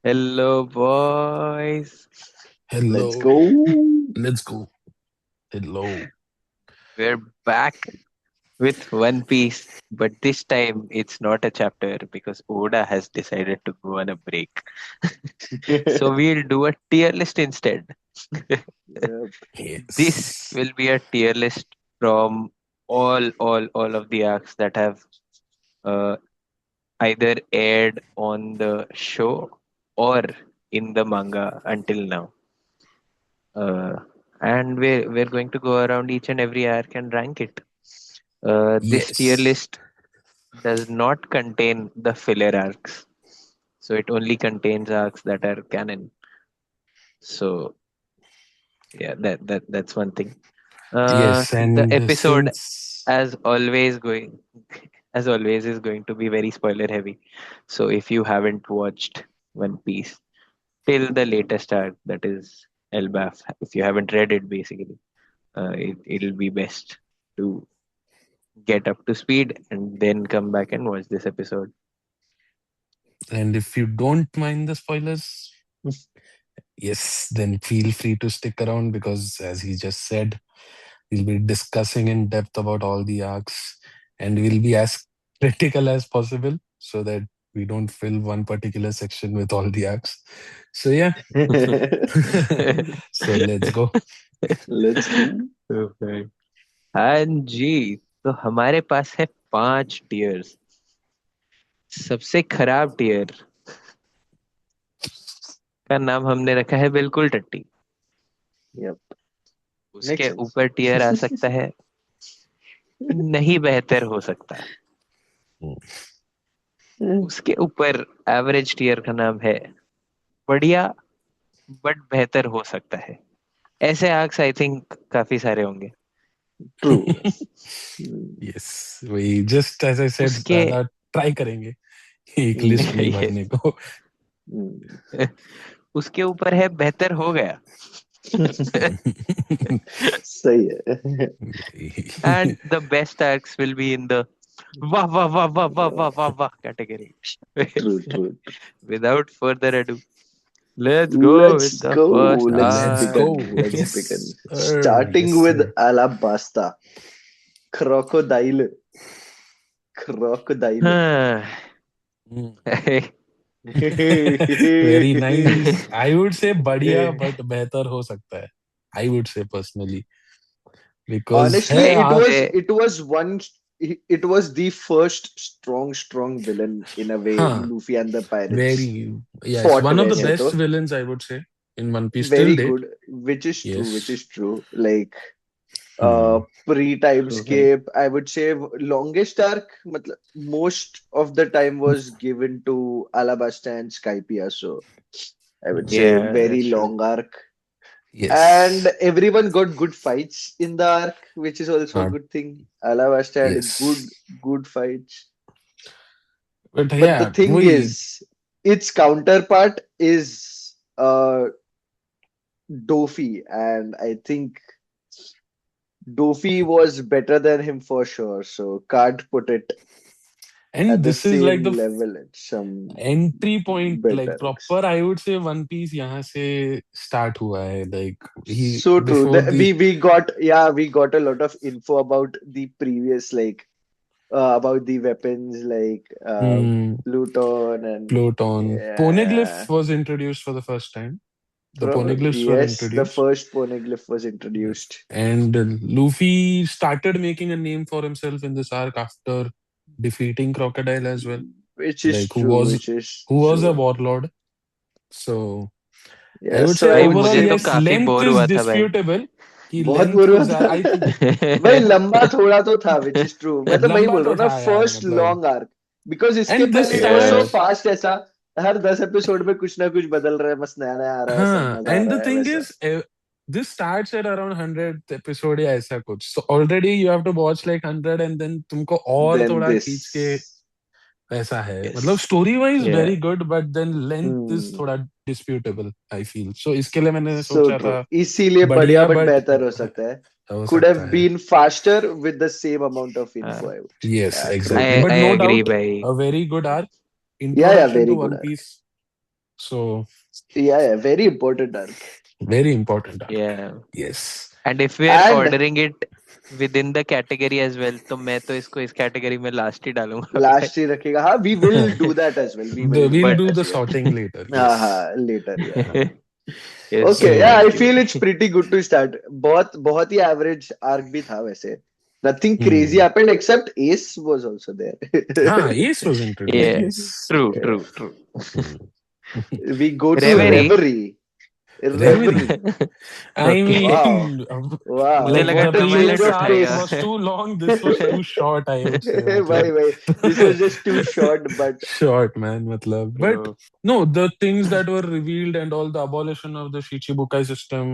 Hello, boys. Let's Hello, go. let's go. Hello. We're back with One Piece, but this time it's not a chapter because Oda has decided to go on a break. So we'll do a tier list instead. Yep. This Yes. will be a tier list from all of the arcs that have uh, either aired on the show or in the manga until now. Uh, and we're going to go around each and every arc and rank it. This tier Yes. list does not contain the filler arcs, so it only contains arcs that are canon. So yeah, that's one thing. Yes. The And episode, since, as always, as always, is going to be very spoiler heavy. So if you haven't watched One Piece till the latest arc, that is Elbaf, if you haven't read it, basically, it'll be best to get up to speed and then come back and watch this episode. and if you don't mind the spoilers, yes, then feel free to stick around because, as he just said, we'll be discussing in depth about all the arcs and we'll be as critical as possible so that we don't fill one particular section with all the arcs. So, yeah. So, let's go. Let's go. Perfect. हाँ जी, तो हमारे पास है 5 tears. सबसे खराब tier का नाम हमने रखा है बिल्कुल टट्टी। Yep. Makes उसके sense. ऊपर टीयर आ सकता है नहीं बेहतर हो सकता। उसके ऊपर एवरेज टीयर का नाम है बढ़िया बट बेहतर हो सकता है। ऐसे आर्क्स आई थिंक काफी सारे होंगे। True. Mm. यस, वही जस्ट एज आई सेड उसके ज्यादा ट्राई करेंगे एक लिस्ट में ही yes, भरने को. Mm. उसके ऊपर है बेहतर हो गया। सही है. And the best acts will be in the wah wah wah wah wah wah wah wah category. True, true. Without further ado, let's go with Let's the go. first Let's Let's arc. begin. go. Let's begin. Yes, sir. Yes, Starting with sir. Alabasta. Crocodile. Crocodile. हाँ, Mm. Very nice. I would say बढ़िया but बेहतर हो सकता है. I would say personally because Honestly, है it arc. was ऐसे it was one it was the first strong villain in a way हाँ, Luffy and the pirates very, yes, fought one of the वैसे best तो villains I would say in One Piece till very date. good, which Yes. is true. Like Hmm. pre-time perfect. skip, I would say longest arc, matlab, most of the time was given to Alabasta and Skypiea. So I would say Yeah, very that's true. long arc. And Yes. everyone got good fights in the arc, which is also a Uh, good thing. Alabasta had yes. good fights. But But the yeah, thing वही. is, its counterpart is Dofi, and I think Dofi was better than him for sure. So can't put it And at the this is like same the level. It's some entry point like better. Proper I would say one piece यहाँ से start हुआ है like ही So true. Before the. We got, yeah, we got a lot of info about the previous, like about the weapons, like Pluton and Pluton poneglyph yeah. Was introduced for the first time. The poneglyphs were Yes, the introduced. first poneglyph was introduced, And Luffy started making a name for himself in this arc after defeating Crocodile as well, which is like true, which is who was a true. warlord. So I Yeah, would so say I भाई would overall, मुझे say तो yes, काफी length bore is हुआ था भाई। disputable. कि बहुत length बुरा हुआ is था. I think भाई लंबा थोड़ा तो था, विच इज ट्रू. मतलब वही लंबा बोल रहा तो हूँ ना, था यार फर्स्ट मतलब. Long arc. बिकॉज इसके एंड दिस पहले it was so Yeah. Starts. Fast ऐसा. हर 10 एपिसोड में कुछ ना कुछ बदल रहा है, मस्त नया नया आ रहा है, सब हाँ, मजा आ एंड रहा द है थिंग वैसा. Is this starts at around 100th episode या ऐसा कुछ. So already you have to watch like 100 and then तुमको और देन थोड़ा दिस. खींच के ऐसा है. यस. मतलब story wise Yeah. Very good but then length is hmm. थोड़ा डिस्प्यूटेबल आई फील. सो इसके लिए मैंने सो सोचा ट्रू. था इसीलिए बढ़िया बढ़िया बट बट बेहतर हो सकता है. हो Could have सकता है. been faster with the same amount of info, हाँ, I would say. Yes Yeah, true. Exactly I but I no agree doubt भाई। A very good arc. Yeah, introduction very too good one arc. Piece So Yeah, very important arc. very important arc. Yeah. Yes. And if we are And ordering it within the category as well, तो मैं तो इसको इस category में last ही डालूंगा भाई. last ही रखेगा. हाँ, we will do that as well. We will do We'll But that do as the well. sorting later. हाँ, Yes. later, yeah. yes, Okay, yeah, I definitely. feel it's pretty good to start. बहुत बहुत ही average arc भी था वैसे. Nothing crazy Hmm. happened except Ace was also there. Ace was introduced. Yeah, Yes. true, true, true. Hmm. We go to Reverie. Reverie. Reverie. Reverie. I Okay. Wow. mean, Wow. मुझे like लगा the What a Drum change Island previous of arc उठाएगा. was pace. too long. This was too short, I would say. Why, Matlab. why? This was just too short, but Short, man. Matlab. But True. no, the things that were revealed and all the abolition of the Shichibukai system,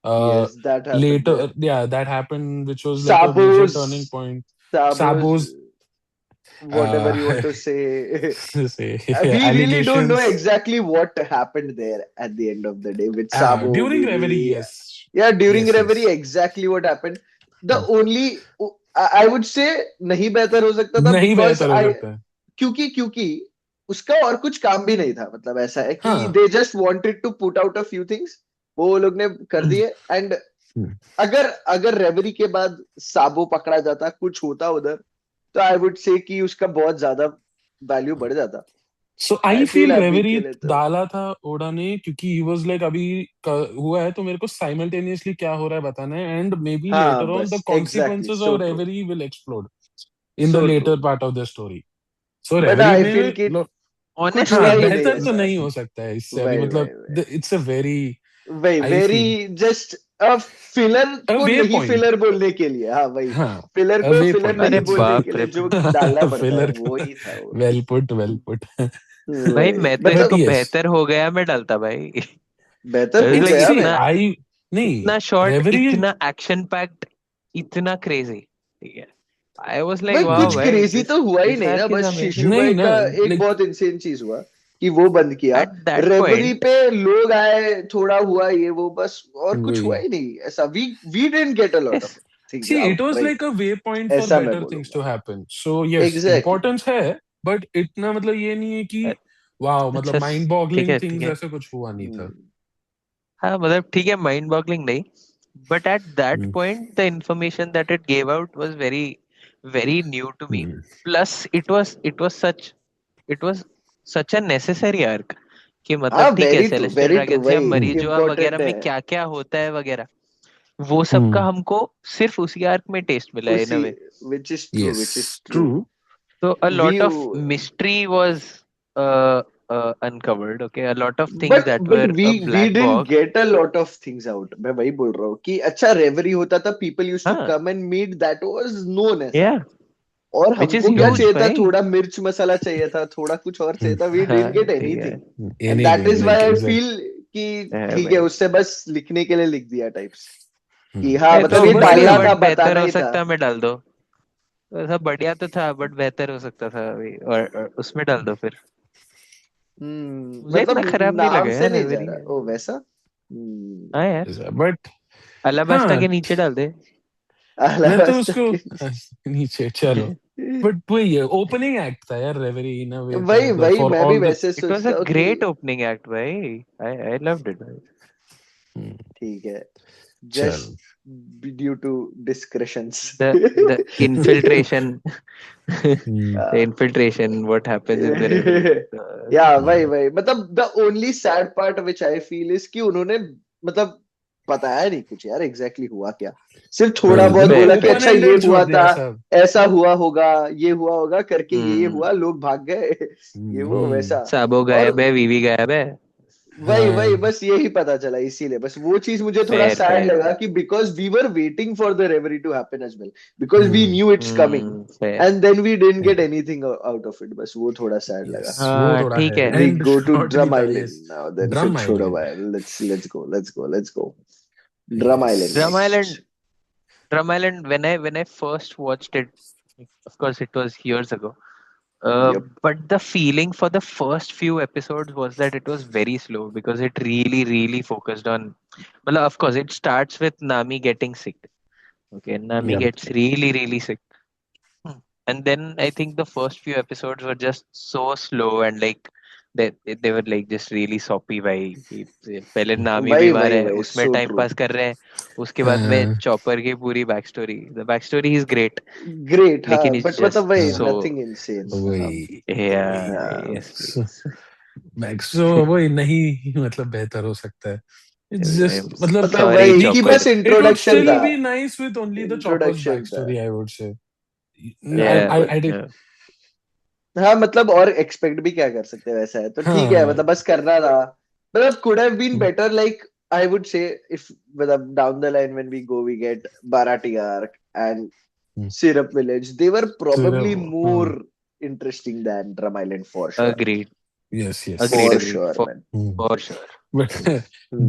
uh, yes, that happened there. later, yeah, that happened, which was like a major turning Sabo's, point. Sabo's, Sabo's, whatever uh, you want to say. say, We really don't know allegations. exactly what happened there at the end of the day with Sabo, During Reverie, Vivi. yes. Yeah, during Yes, Reverie, yes. exactly what happened. The Hmm. only, I would say, नहीं बेहतर हो सकता था नहीं because बेहतर हो I, सकता है. क्योंकि उसका और कुछ काम भी नहीं था. मतलब ऐसा है कि हाँ. they just wanted to put out a few things. वो लोग ने कर दिए. And Hmm. अगर अगर रेवरी के बाद साबो पकड़ा जाता, कुछ होता उधर, तो आई वुड से कि उसका बहुत ज्यादा वैल्यू बढ़ जाता. सो आई आई फील फील अभी रेवरी के लिए तो डाला था ओडा ने क्योंकि ही वाज लाइक अभी हुआ है तो मेरे को साइमल्टेनियसली क्या हो रहा है बताना है एंड मे बी हाँ लेटर ऑन द बस exactly consequences so of true Reverie will explode in the so true. Later part of the story. So but Reverie I में फील कि कुछ हुआ Honestly, हाँ ही नहीं बेहतर तो ऐसा. नहीं हो सकता है इससे अभी वही मतलब वही इट्स अ वेरी वही I very feel just filler a को वे नहीं पॉइंट. फिलर बोलने के लिए. हाँ वही हाँ फिलर अ को वे फिलर पॉइंट नहीं अरे बोलने के बाप लिए रे जो बाप. डालना पड़ता है फिलर वो ही था वो. Well put well put. भाई वही मैं तो बट इसको मतलब यस बेहतर हो गया मैं डालता भाई. बेहतर हो लाइक गया सी मैं. इतना आई नहीं इतना शॉर्ट, रेवरी. इतना एक्शन पैक्ड, इतना क्रेजी. ठीक है. आई वाज लाइक भाई वाओ कुछ भाई, क्रेजी दिस तो हुआ ही दिस नहीं ना. आर्क इज बस अमेजिंग. नहीं शिशुभाई ना का एक लाइक बहुत इंसेन चीज हुआ कि वो बंद किया. At that Reverie point. पे लोग आए, थोड़ा हुआ ये वो बस, और कुछ वही हुआ ही नहीं ऐसा. We didn't get a lot of things see it out was like right. a waypoint for ऐसा मैं better things to बोलूंगा. happen so yes exactly. importance है but इतना मतलब ये नहीं है कि वाओ मतलब अच्छा mind ठीक boggling है, ठीक things है. ऐसा कुछ हुआ नहीं था. हाँ मतलब ठीक है, माइंड बॉगलिंग नहीं, but at that Hmm. Point the information that it gave out was very very new to me. Hmm. Plus it was such a necessary arc कि हाँ मतलब ठीक है, सेलेस्टियल वेरी ट्रू. ड्रैगन्स या वही Hmm. मरीजुआ वगैरह important में है. क्या क्या होता है वगैरह, वो सब का Hmm. हमको सिर्फ उसी आर्क में टेस्ट मिला है इन अ उसी way. Which is true which is Yes, true. true. So a we lot of mystery was uh, uncovered. Okay, a lot of things but that but were a we black didn't box. Get a lot of things out. मैं वही बोल रहा हूँ कि अच्छा रेवरी होता था, people use to हाँ, come and meet, that was known ऐसा. yeah, और which is हमको क्या huge, चाहिए था? भाई. थोड़ा मिर्च मसाला चाहिए था, थोड़ा कुछ और Hmm. चाहिए था. वी डिडंट हाँ गेट ठीक है. Anything. And that Anything is like why I exact. Feel कि है ठीक है, भाई. उससे बस लिखने के लिए लिख दिया टाइप्स. Hmm. कि हाँ नहीं मतलब तो ये बट बढ़िया, डालना बट था, बेहतर बताना हो ही था. सकता में डाल दो. तो सब बढ़िया तो था, बट बेहतर हो सकता था अभी, और उसमें डाल दो फिर. मुझे इतना मतलब खराब नहीं नाम लगा से यार नहीं जा रेवरी. रहा ओ वैसा. हम्म. हाँ यार, बट अलाबास्टा हाँ के नीचे डाल दे. मैं तो अलाबास्टा उसको के नीचे चलो बट वही है ओपनिंग एक्ट था यार रेवरी इन अ वे तो वही मतलब वही फॉर मैं भी ऑल द. वैसे इट वाज अ सोचता हूँ कि ग्रेट ओपनिंग एक्ट भाई. I loved it. ठीक है. चल. Just due to discretions. The infiltration. The infiltration, what happens in the reverie. या वही मतलब the only sad part which I feel is कि उन्होंने मतलब बताया नहीं कुछ यार एग्जैक्टली हुआ क्या. सिर्फ थोड़ा वही बहुत मतलब बोला कि ओपन अच्छा ये एंडेड छोड़ हुआ था, दिया सब. ऐसा हुआ होगा, ये हुआ होगा करके, ये हम्म. हुआ, लोग भाग गए. ये वो हम्म. वैसा. साबो और गायब है, वीवी गायब है. वही हाँ. बस यही पता चला. इसीलिए बस वो चीज मुझे थोड़ा फेयर सैड फेयर लगा फेयर. कि because we were waiting for the Reverie to happen as well, because we knew it's coming, fair. And then we didn't get anything out of it. बस वो थोड़ा सैड लगा. Yes वो हाँ थोड़ा ठीक है है. We and go to short भी Drum था. Island yes now. Then फिर ड्रम छोड़ो आइलैंड. भाई. Let's go. Drum yes. Island Drum next. Island. Drum Island. When I first watched it, of course it was years ago. Yep. But the feeling for the first few episodes was that it was very slow because it really focused on. Well, of course, it starts with Nami getting sick. Okay, Nami Yep. gets really sick. And then I think the first few episodes were just so slow and like they were like just really soppy भाई कि पहले नामी वही बीमार वही है वही उसमें so टाइम true. पास कर रहे हैं उसके बाद में हाँ चॉपर की पूरी back story is great Great, लेकिन हाँ, इट्स but मतलब जस्ट वही हाँ सो nothing insane. वही या Yeah. Yes so please Maxo वही नहीं मतलब बेहतर हो सकता है इट्स जस्ट मतलब मतलब सॉरी वही कि बस chopper it would introduction still था. be nice with only the chopper's introduction था. backstory I would say Yeah, but I did हाँ मतलब और एक्सपेक्ट भी क्या कर सकते हैं, वैसा है तो ठीक है, हाँ मतलब बस करना था. मतलब could have been better, like I would say, if मतलब down the line when we go we get Barati arc and Syrup Village, they were probably more interesting than Drum Island for sure. Agreed yes agreed For yes agreed sure, man. For sure but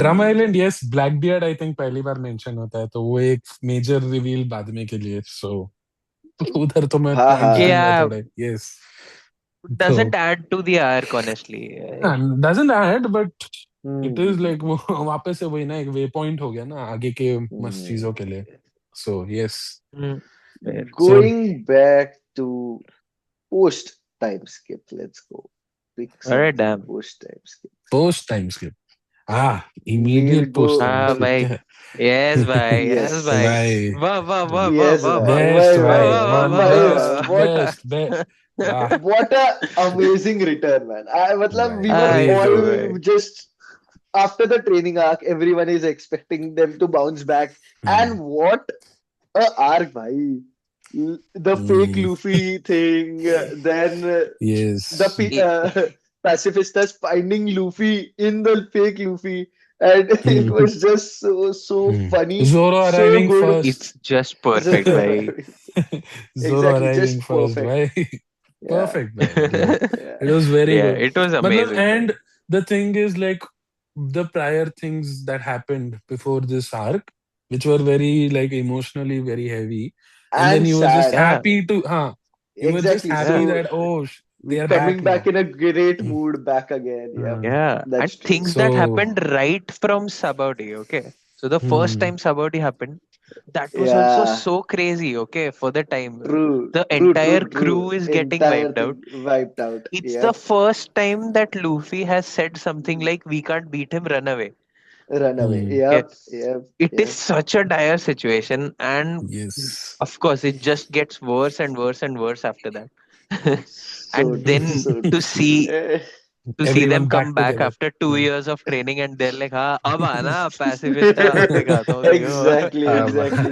Drum Hmm. Island yes Blackbeard I think पहली बार mention होता है तो वो एक major reveal बाद में के लिए so उधर तो मैं हाँ पॉइंट हाँ. दूंगा या थोड़े yes doesn't तो add to the arc honestly doesn't add but it is Hmm. like वो वापस से वही ना एक वे पॉइंट हो गया ना आगे के मस्त Hmm. चीजों के लिए so yes Hmm, fair. so Going back to post time skip, let's go. Pick Alright, something damn. post time skip. post time skip We'll immediate post go. time हाँ skip भाई क्या यस भाई yes Yes. भाई भाई वाह वाह वाह वाह Yes, वाह वाह bhai. बेस्ट Bhai, वाह भाई bhai. वाह वाह Bhai, वाह bhai. बेस्ट वाह बेस्ट बेस्ट वाह What a amazing return, man. मतलब we भाई were I know क्रेजी भाई all just after the training arc, everyone is expecting them to bounce back. And what a arc, bhai. The fake Luffy thing, then the yes It- pacifistas finding Luffy in the fake Luffy, and it was just so funny, Zoro so arriving good. it's first just perfect भाई Zoro Exactly, arriving just first perfect. भाई Yeah, perfect भाई मतलब yeah, it was very yeah good it was मतलब amazing भाई and the thing is like the prior things that happened before this arc which were very like emotionally very heavy and then and you were just sad. yeah happy to you were just Exactly. happy yeah So that oh they are back coming back now in a great mood back again. Yep, yeah and that's true. things that so happened right from Sabaody okay so the first hmm, time Sabaody happened that was also Yeah, so crazy okay for the time true, the true, entire true, crew true. is getting Entire wiped out. thing wiped out. It's the Yep, first time that Luffy has said something like, "We can't beat him, run away." run away. hmm, Okay, Yep, yep, it is yep. such a dire situation, and yes of course, it just gets worse and worse and worse after that. So And true, then so to true. see them everyone come back back together after 2 years of training, and they're like, "हाँ, अब आना pacifist अब दिखाता हूँ तेरे को." Exactly, exactly.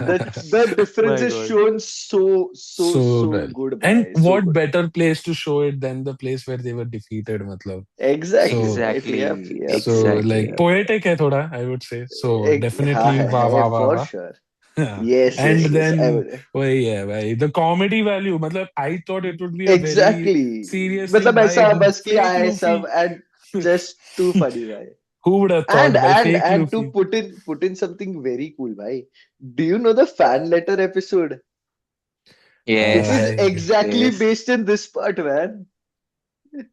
The difference My is God. shown so So well. good, And bhai. So what good. better place to show it than the place where they were defeated, matlab. Exactly, So right. Yep, Exactly, yep, so yep, like exactly. yep. poetic hai thoda, I would say. So definitely wah Hai, wah wah for wah. sure. Yeah. Yes, And yes, yes. I then would. wahi hai bhai. The comedy value, matlab I thought it would be a very Exactly. serious thing. मतलब Bhai, ऐसा बस कि fake आए सब Luffy. and just too funny, bhai. Who would have And thought by and fake and to Luffy? put in something very cool, bhai. Do you know the fan letter episode? It is Yes, I exactly yes. based in this part, man.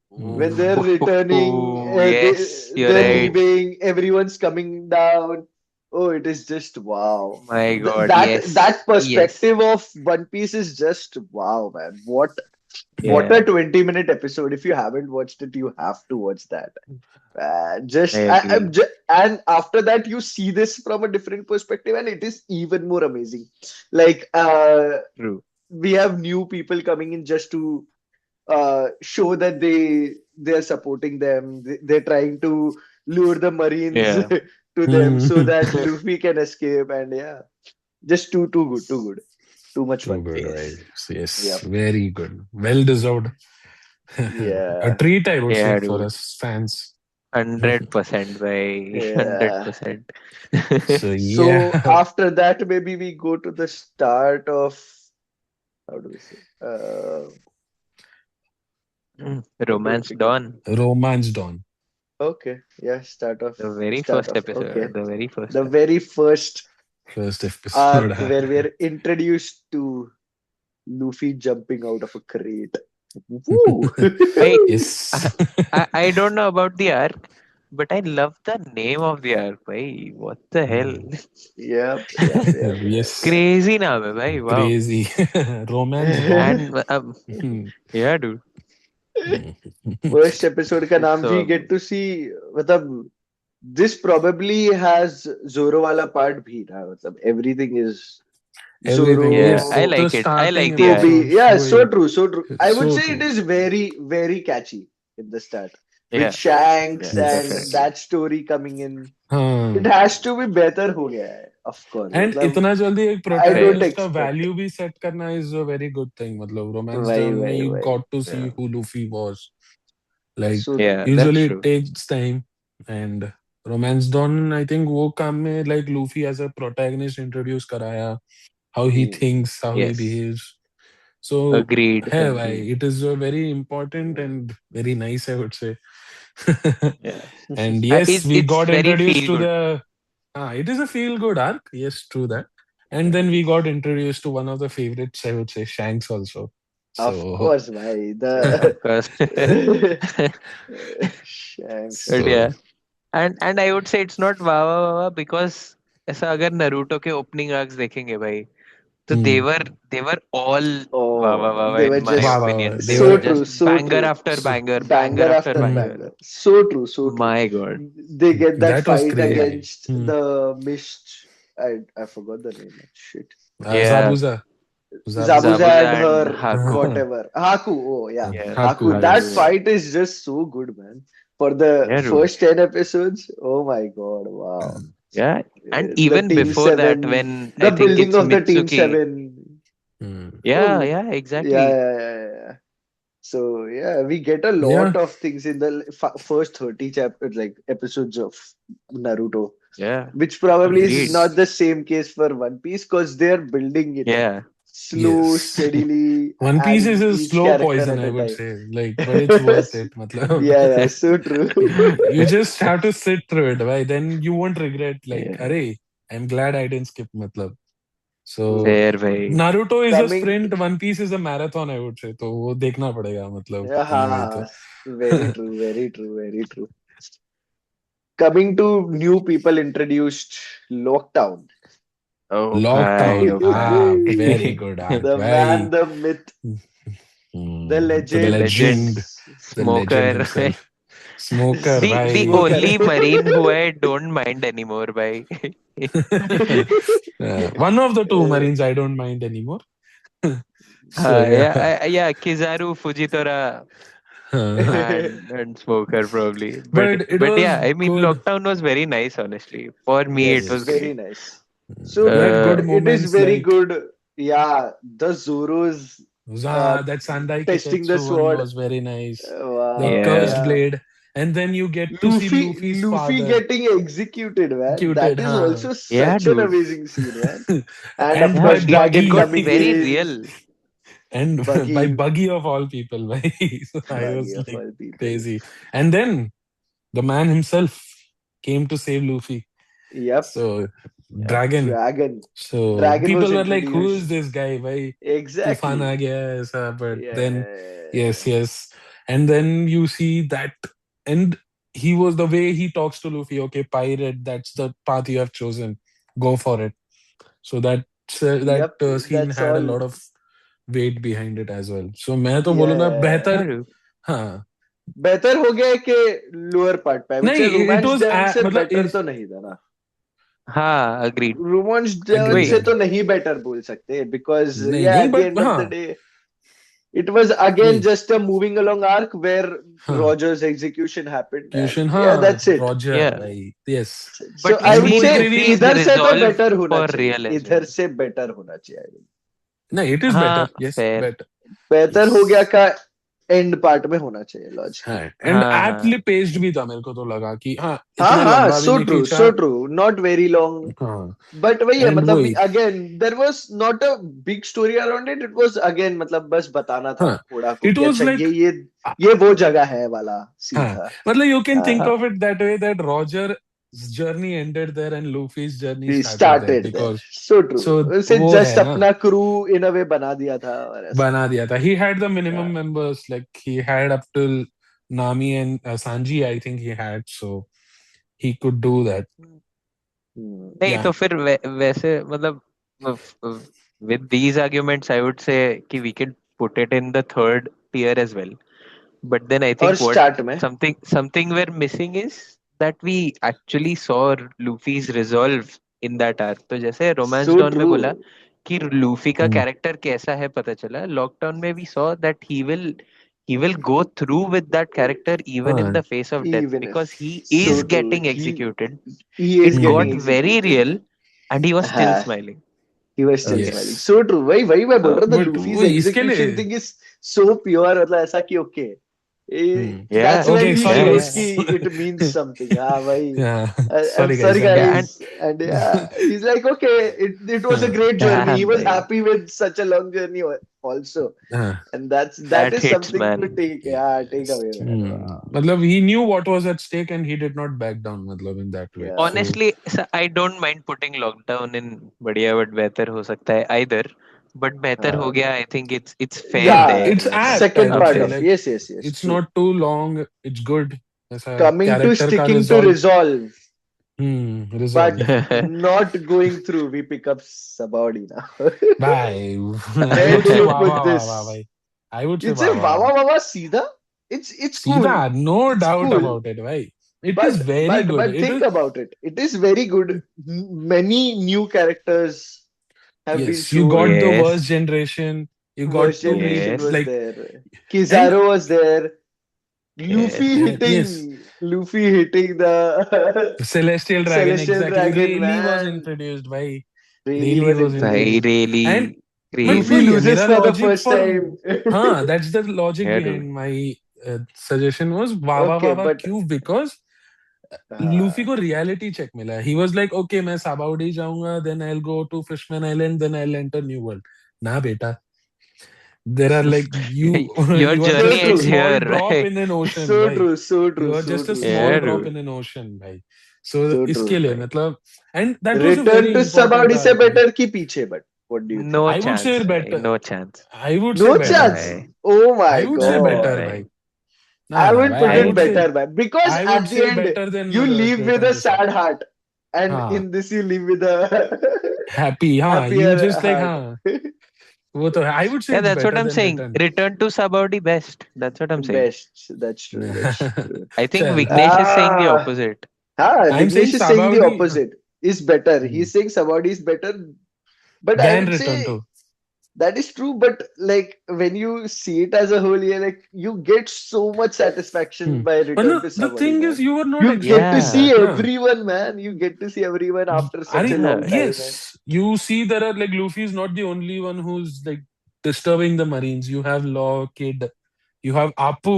When they're hmm, returning, Yes, you're they're right. leaving, everyone's coming down. Oh, it is just wow. My God, That yes, yes. perspective of One Piece is just wow, man. What Yeah, a 20-minute episode. If you haven't watched it, you have to watch that. I agree. And after that, you see this from a different perspective, and it is even more amazing. Like True. we have new people coming in just to show that they're supporting them. They're trying to lure the Marines Yeah. to them so hmm. that Luffy can escape. And yeah, just too good, too good, too much Too fun. good, right? Yes. So yes, Yep. very good. Well deserved. A Yeah. treat, I would say, Yeah, for dude. us fans. 100% by Yeah. 100%. So So yeah, after that, maybe we go to the start of, how do we say? What do we Romance pick it? Dawn. Romance Dawn. Okay, yeah, The very first Okay. episode. The very first The episode. very first First episode. arc where we're introduced to Luffy jumping out of a crate. Woo! I, Yes. I don't know about the arc, but I love the name of the arc. Bhai, what the hell? Yep. Yes. Crazy name hai, bhai. Wow. Crazy. Romance Dawn. And yeah, dude. First episode का नाम So we get to सी, मतलब this probably has जोरो वाला part भी था, मतलब everything is जोरो, Everything, yeah, yes. I The like it. I starting like the Kobe. arc. episodes, Yeah, so वही, true, so true. I would so say it true. is very, very catchy in the start with Yeah, Shanks yeah, and Yes. definitely. that story coming in. It हाँ, has to be better हो गया है, of course. And मतलब इतना जल्दी एक I don't protagonist का expect. Value भी सेट करना is a very good thing. मतलब रोमांस वही जर्न में वही यू वही. Got to see Yeah, who Luffy was. Like So true. yeah, that's usually it true. Takes time. And Romance Dawn I think वो काम में like Luffy as a protagonist introduce कराया. How he Hmm. Thinks, how he Yes, behaves. So agreed. है भाई, Agreed. It is very important Hmm. And very nice I would से. Yeah, And yes, we it's got very introduced feel to good. the. It is a feel good arc. Yes, true that. And then we got introduced to one of the favorites, I would say, Shanks also. Of So, course, भाई. Yeah, of The course. Shanks. But so yeah, and I would say it's not वाह वाह वाह वाह because ऐसा अगर Naruto के opening arcs देखेंगे भाई, तो hmm. they were all वाह वाह वाह Oh, वाह they were in my Wow, just wow, wow. opinion. They They so were were true, just so banger true. after so. banger, banger Banger after after Hmm. banger. banger. So true, so true. My God. They get that That was fight crazy. against Hmm. the mist. I forgot the name. Shit. Yeah, Zabuza. Zabuza. Zabuza Zabuza and and her Haku. whatever. Haku. Oh yeah. Yeah, Haku. Haku, That yes. Haku. fight is just so good, man. For the Yeah, dude. first 10 episodes. Oh my god. Wow. Yeah, and The even Team before that, 7. when I The think building it's of the Team Mitsuki. 7. Hmm. Yeah, Oh, yeah, yeah, exactly. yeah, yeah, yeah. So yeah, we get a Yeah. lot of things in the first 30 chapters, like episodes of Naruto, Yeah, which probably is agreed. not Yes. the same case for One Piece because they're building it up Yeah, slow, Yes. steadily, One Piece is and a each slow character poison, at I a would time. say. Like, but it's worth it. Matlab. Yeah, yeah, so true. You just have to sit through it, right? Then you won't regret. Like, yeah. Arey, I'm glad I didn't skip. Matlab. So Hmm. Fair, bhai. Naruto is a Coming, sprint, One Piece is a marathon, I would say. तो वो देखना पड़ेगा मतलब yeah, कहीं भी तो. very true, very true, very true. Coming to new people introduced, Lockdown. Oh, bhai, Lockdown, oh, very bhai. good arc, The man, भाई. the myth, the The The legend. legend, legend smoker. himself, Smoker, The भाई. Smoker. only marine who I don't mind anymore, bhai. One of the two Marines I don't mind anymore. So yeah. Yeah, Kizaru, Fujitora, and Smoker probably. But it But was yeah, I mean, good. Lockdown was very nice, honestly. For me, it Yes, was Yes. very great. nice. So He had Uh, good it is moments very like good. Yeah, the Zoros uh, that Sandai testing the Keketsu one sword. was very nice. The Wow, cursed yeah, yeah. blade. And then you get to see Luffy, Luffy's Luffy father getting executed, man. That executed, is huh? also yeah, such an dude. amazing scene, man. And of And Yeah, by course, it Dragon got coming Buggy. very in, real. And by Buggy, Buggy of all people, right? So I Buggy was of like all people. crazy. And then the man himself came to save Luffy. Yep, So Yeah, Dragon. Dragon. So Dragon people was were like, "Who is introduced. this guy? Why तूफान Exactly. आ गया है ऐसा?" But then yes, Yeah. yes, and then you see that, and he was the way he talks to Luffy. Okay, pirate, that's the path you have chosen. Go for it. So Yep, scene that's had a all. lot of weight behind it as well. So मैं तो बोलूँगा Yeah. yeah, बेहतर. dude. हाँ. बेहतर हो गया है कि लोअर पार्ट पे, मुझे नहीं, it रोमांस was डेवन से मतलब बेटर तो नहीं था ना. Agreed. रोमांस डेवन से Wait, agreed. तो नहीं बेटर बोल सकते बिकॉज नहीं या नहीं at the but end of the हाँ डे it was again वही just a moving along arc where हाँ. Roger's execution happened, Kyushin, and yeah, हाँ, that's it. Roger, yeah, भाई, yes. So but I you And would वो need say reveal, Luffy's इधर से तो resolve better होना for चाहिए, real as इधर well. से बेटर होना चाहिए. no, it is better, yes, Fair. better, बेहतर हो गया yes. का एंड पार्ट में होना चाहिए हाँ, लॉजिकली. and हाँ, aptly paced भी था. मेरे को तो लगा कि हाँ हाँ इतना हाँ, लंबा भी सो नहीं ट्रू, खींचा. So true, not very long. हाँ, बट वही है, and मतलब वही again there was not a big story around it. It was again मतलब बस बताना था हाँ. थोड़ा को It कि was अच्छा like ये वो जगह है वाला सीन हाँ, था. मतलब you can think हाँ, of it that way, that Roger's journey ended there and Luffy's journey he started there started there. because So true. so उसे वो जस्ट है ना. अपना क्रू इन अ वे बना दिया था और ऐसा. बना दिया था. He had the minimum हाँ. members, like he had up till Nami and Sanji, I think he had, so he could do that. नहीं Yeah. तो फिर वैसे मतलब with these arguments I would say कि we can put it in the third tier as well. But then I और think what start में something we're missing is that we actually saw Luffy's resolve in that arc. तो जैसे romance सो don में true बोला कि Luffy का Hmm. Character कैसा है पता चला, लॉकडाउन में we saw that he will go through with that character even in हाँ. the face of death even because he so is true getting executed. he is It getting got Hmm. very executed real and he was still हाँ smiling. he was still Okay. smiling Yes. so true वही वही मैं बोल रहा था But लूफीज वो इसके execution लिए thing is so pure मतलब ऐसा कि okay that's Yeah. when Okay, he sorry Yeah, shows yeah, guys. कि it means something हाँ भाई Yeah, I'm sorry guys, sorry I'm yeah. back. And guys and yeah he's like okay it was a great journey yeah, he was bhai, happy with such a long journey also Uh, and that that is hits, something to man. take away man wow. मतलब he knew what was at stake and he did not back down मतलब in that way. Yeah So Honestly, I don't mind putting lockdown in बढ़िया but बेहतर हो सकता है either. But बेहतर हो uh, गया, I think it's fair हाँ, yeah there. it's मतलब apt, I second would अब part say. of Like yes it's true not too long, it's good. ऐसा coming to character का sticking to resolve. resolve Resolve. but not going through we pick up Sabodi now Bye. I where would do say you wow, put wow, wow, wow, this bhai. I would say it's a wow, wow, wow. wawa wawa Sida it's cool Sida, no it's doubt cool about it, bhai. It is but very but good. but It think is, about it it is very good many new characters have been yes, you shown got the yes, worst generation. You got Worst to generation yes, was like, there. and Kizaru was there. yes, yes, Luffy hitting the Celestial Dragon, Celestial exactly. Dragon, Rayleigh was man. introduced, bhai. Really Rayleigh was was भाई introduced. introduced. And really but Luffy crazy. वही है loses मेरा for the logic first for time. that's the logic Yeah, dude. behind my suggestion was वावा Okay, वावा but क्यों because Luffy uh, को reality check मिला he was like okay मैं Sabaody जाऊंगा then I will go to Fishman Island then I will enter New World ना बेटा there are like you Your you are so journey just a ends true, small here, drop right? in an ocean so भाई true, so you true, are so just a true, small so Yeah, drop true, dude. in an ocean भाई so so true. इसके लिए Right. मतलब and that was a Return very to important Sabadi se arc भाई better ki piche, but what do you think? No I would say chance, bhai. better No chance. I would say No better chance. Bhai. Oh I my would say No, better god. भाई bhai. ना I ना would भाई put I it would say better, man. Because I would at the say end, better than you leave with return a to Sab sad heart, and हाँ in this, you leave with a happy हाँ you happier just like heart. हाँ वो तो है I would say Yeah, it's that's what better I'm than saying. return Return to Sabaudi best. That's what I'm saying. Best. That's true. That's true. I think चल Vignesh is saying the Ah, opposite. I'm saying Vignesh is saying the Sabaudi opposite. Is better. He's saying Sabadi is better, but I then would return say to that is true. But like when you see it as a whole, yeah, like you get so much Hmm. satisfaction by But Return no, to the Sabadi, thing is, man. you were not You get to expecting Yeah. see that, na? everyone, man. You get to see everyone after such a Are long Yeah. time, man. yes, you see there are like Luffy is not the only one who's like disturbing the Marines. You have Law, Kid, you have Apu.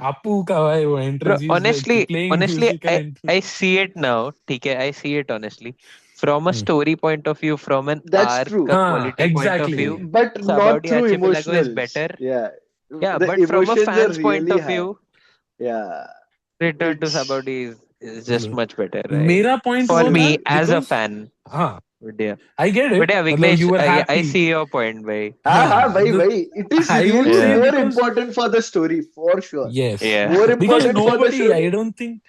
Apu ka hai wo Bro, entrance. He's like honestly, playing honestly, musical entrance. I see it now. Okay, I see it honestly. From a Hmm. story point of view, from an That's arc true. quality point of view, Exactly. But not Sabaudi through Archipelago is emotionals. better. Yeah. Yeah, The but from a emotions are fan's point really of high. view, Yeah. Return to It's Sabaudi is just much better, right? मेरा point For वो था me, as a because fan. हाँ, But yeah, I get but it. yeah, मतलब Vignesh, you were yeah, I happy. see your point, bhai. हाँ हाँ, भाई भाई it is I would really say Yeah, more because important for the story for sure. yes, yeah. More because important for the nobody, story. I don't think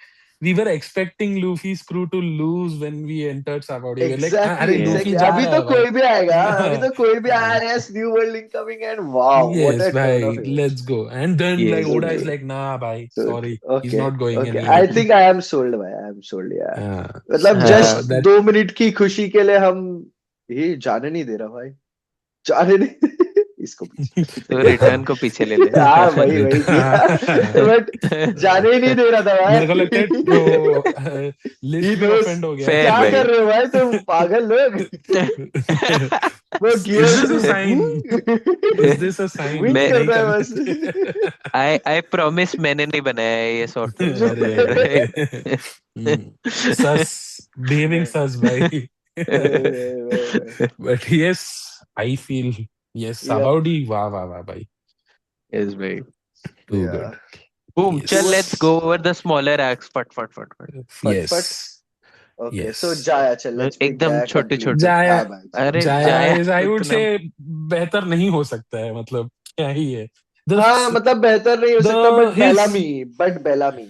we were expecting Luffy's crew to lose when we entered Sabaudi. We were like, Exactly, अरे Yeah. Luffy exactly. जा अभी रहा तो है कोई भी आएगा अभी भाई. तो कोई भी आ रहा है New World incoming and wow what Yes, a turn of bhai, events. let's go. And then like Yes, So Oda is true. bhai. like, nah, bhai, So true. sorry, he's Okay. not going Okay. I anywhere. think I am sold भाई. I am sold yeah. मतलब So हाँ, just that 2 minute की खुशी के लिए हम ये जाने नहीं दे रहा भाई जाने नहीं इसको तो पीछे रिटर्न को पीछे ले ले. हाँ वही वही किया Return. बट जाने ही नहीं दे रहा था मेरे को लगता है वो भाई लिस्ट ही में knows ऑफेंड हो गया Fair, क्या bhai. कर रहे हो भाई तुम पागल लोग वो Is gear this a sign? Is this a sign विंक कि मैं नहीं करता है करना बस चाहिए? I promise मैंने नहीं बनाया है ये सॉफ्टवेयर. अरे sus behaving sus भाई. But yes, I feel yes, yeah Sabaudi वाह वाह वाह भाई. Yes, bhai. Too yeah good. Boom. Chal, let's Yes. go over the smaller acts. Fat, fat, fat, fat. फट फट Yes. okay so Yes. Jaya chal let's pick एकदम Jaya छोटे complete छोटे. जाया हाँ भाई चल अरे जाया जाया is I तो would इतना. say बेहतर नहीं हो सकता है मतलब क्या ही है. The हाँ मतलब बेहतर नहीं हो सकता the his but Bellamy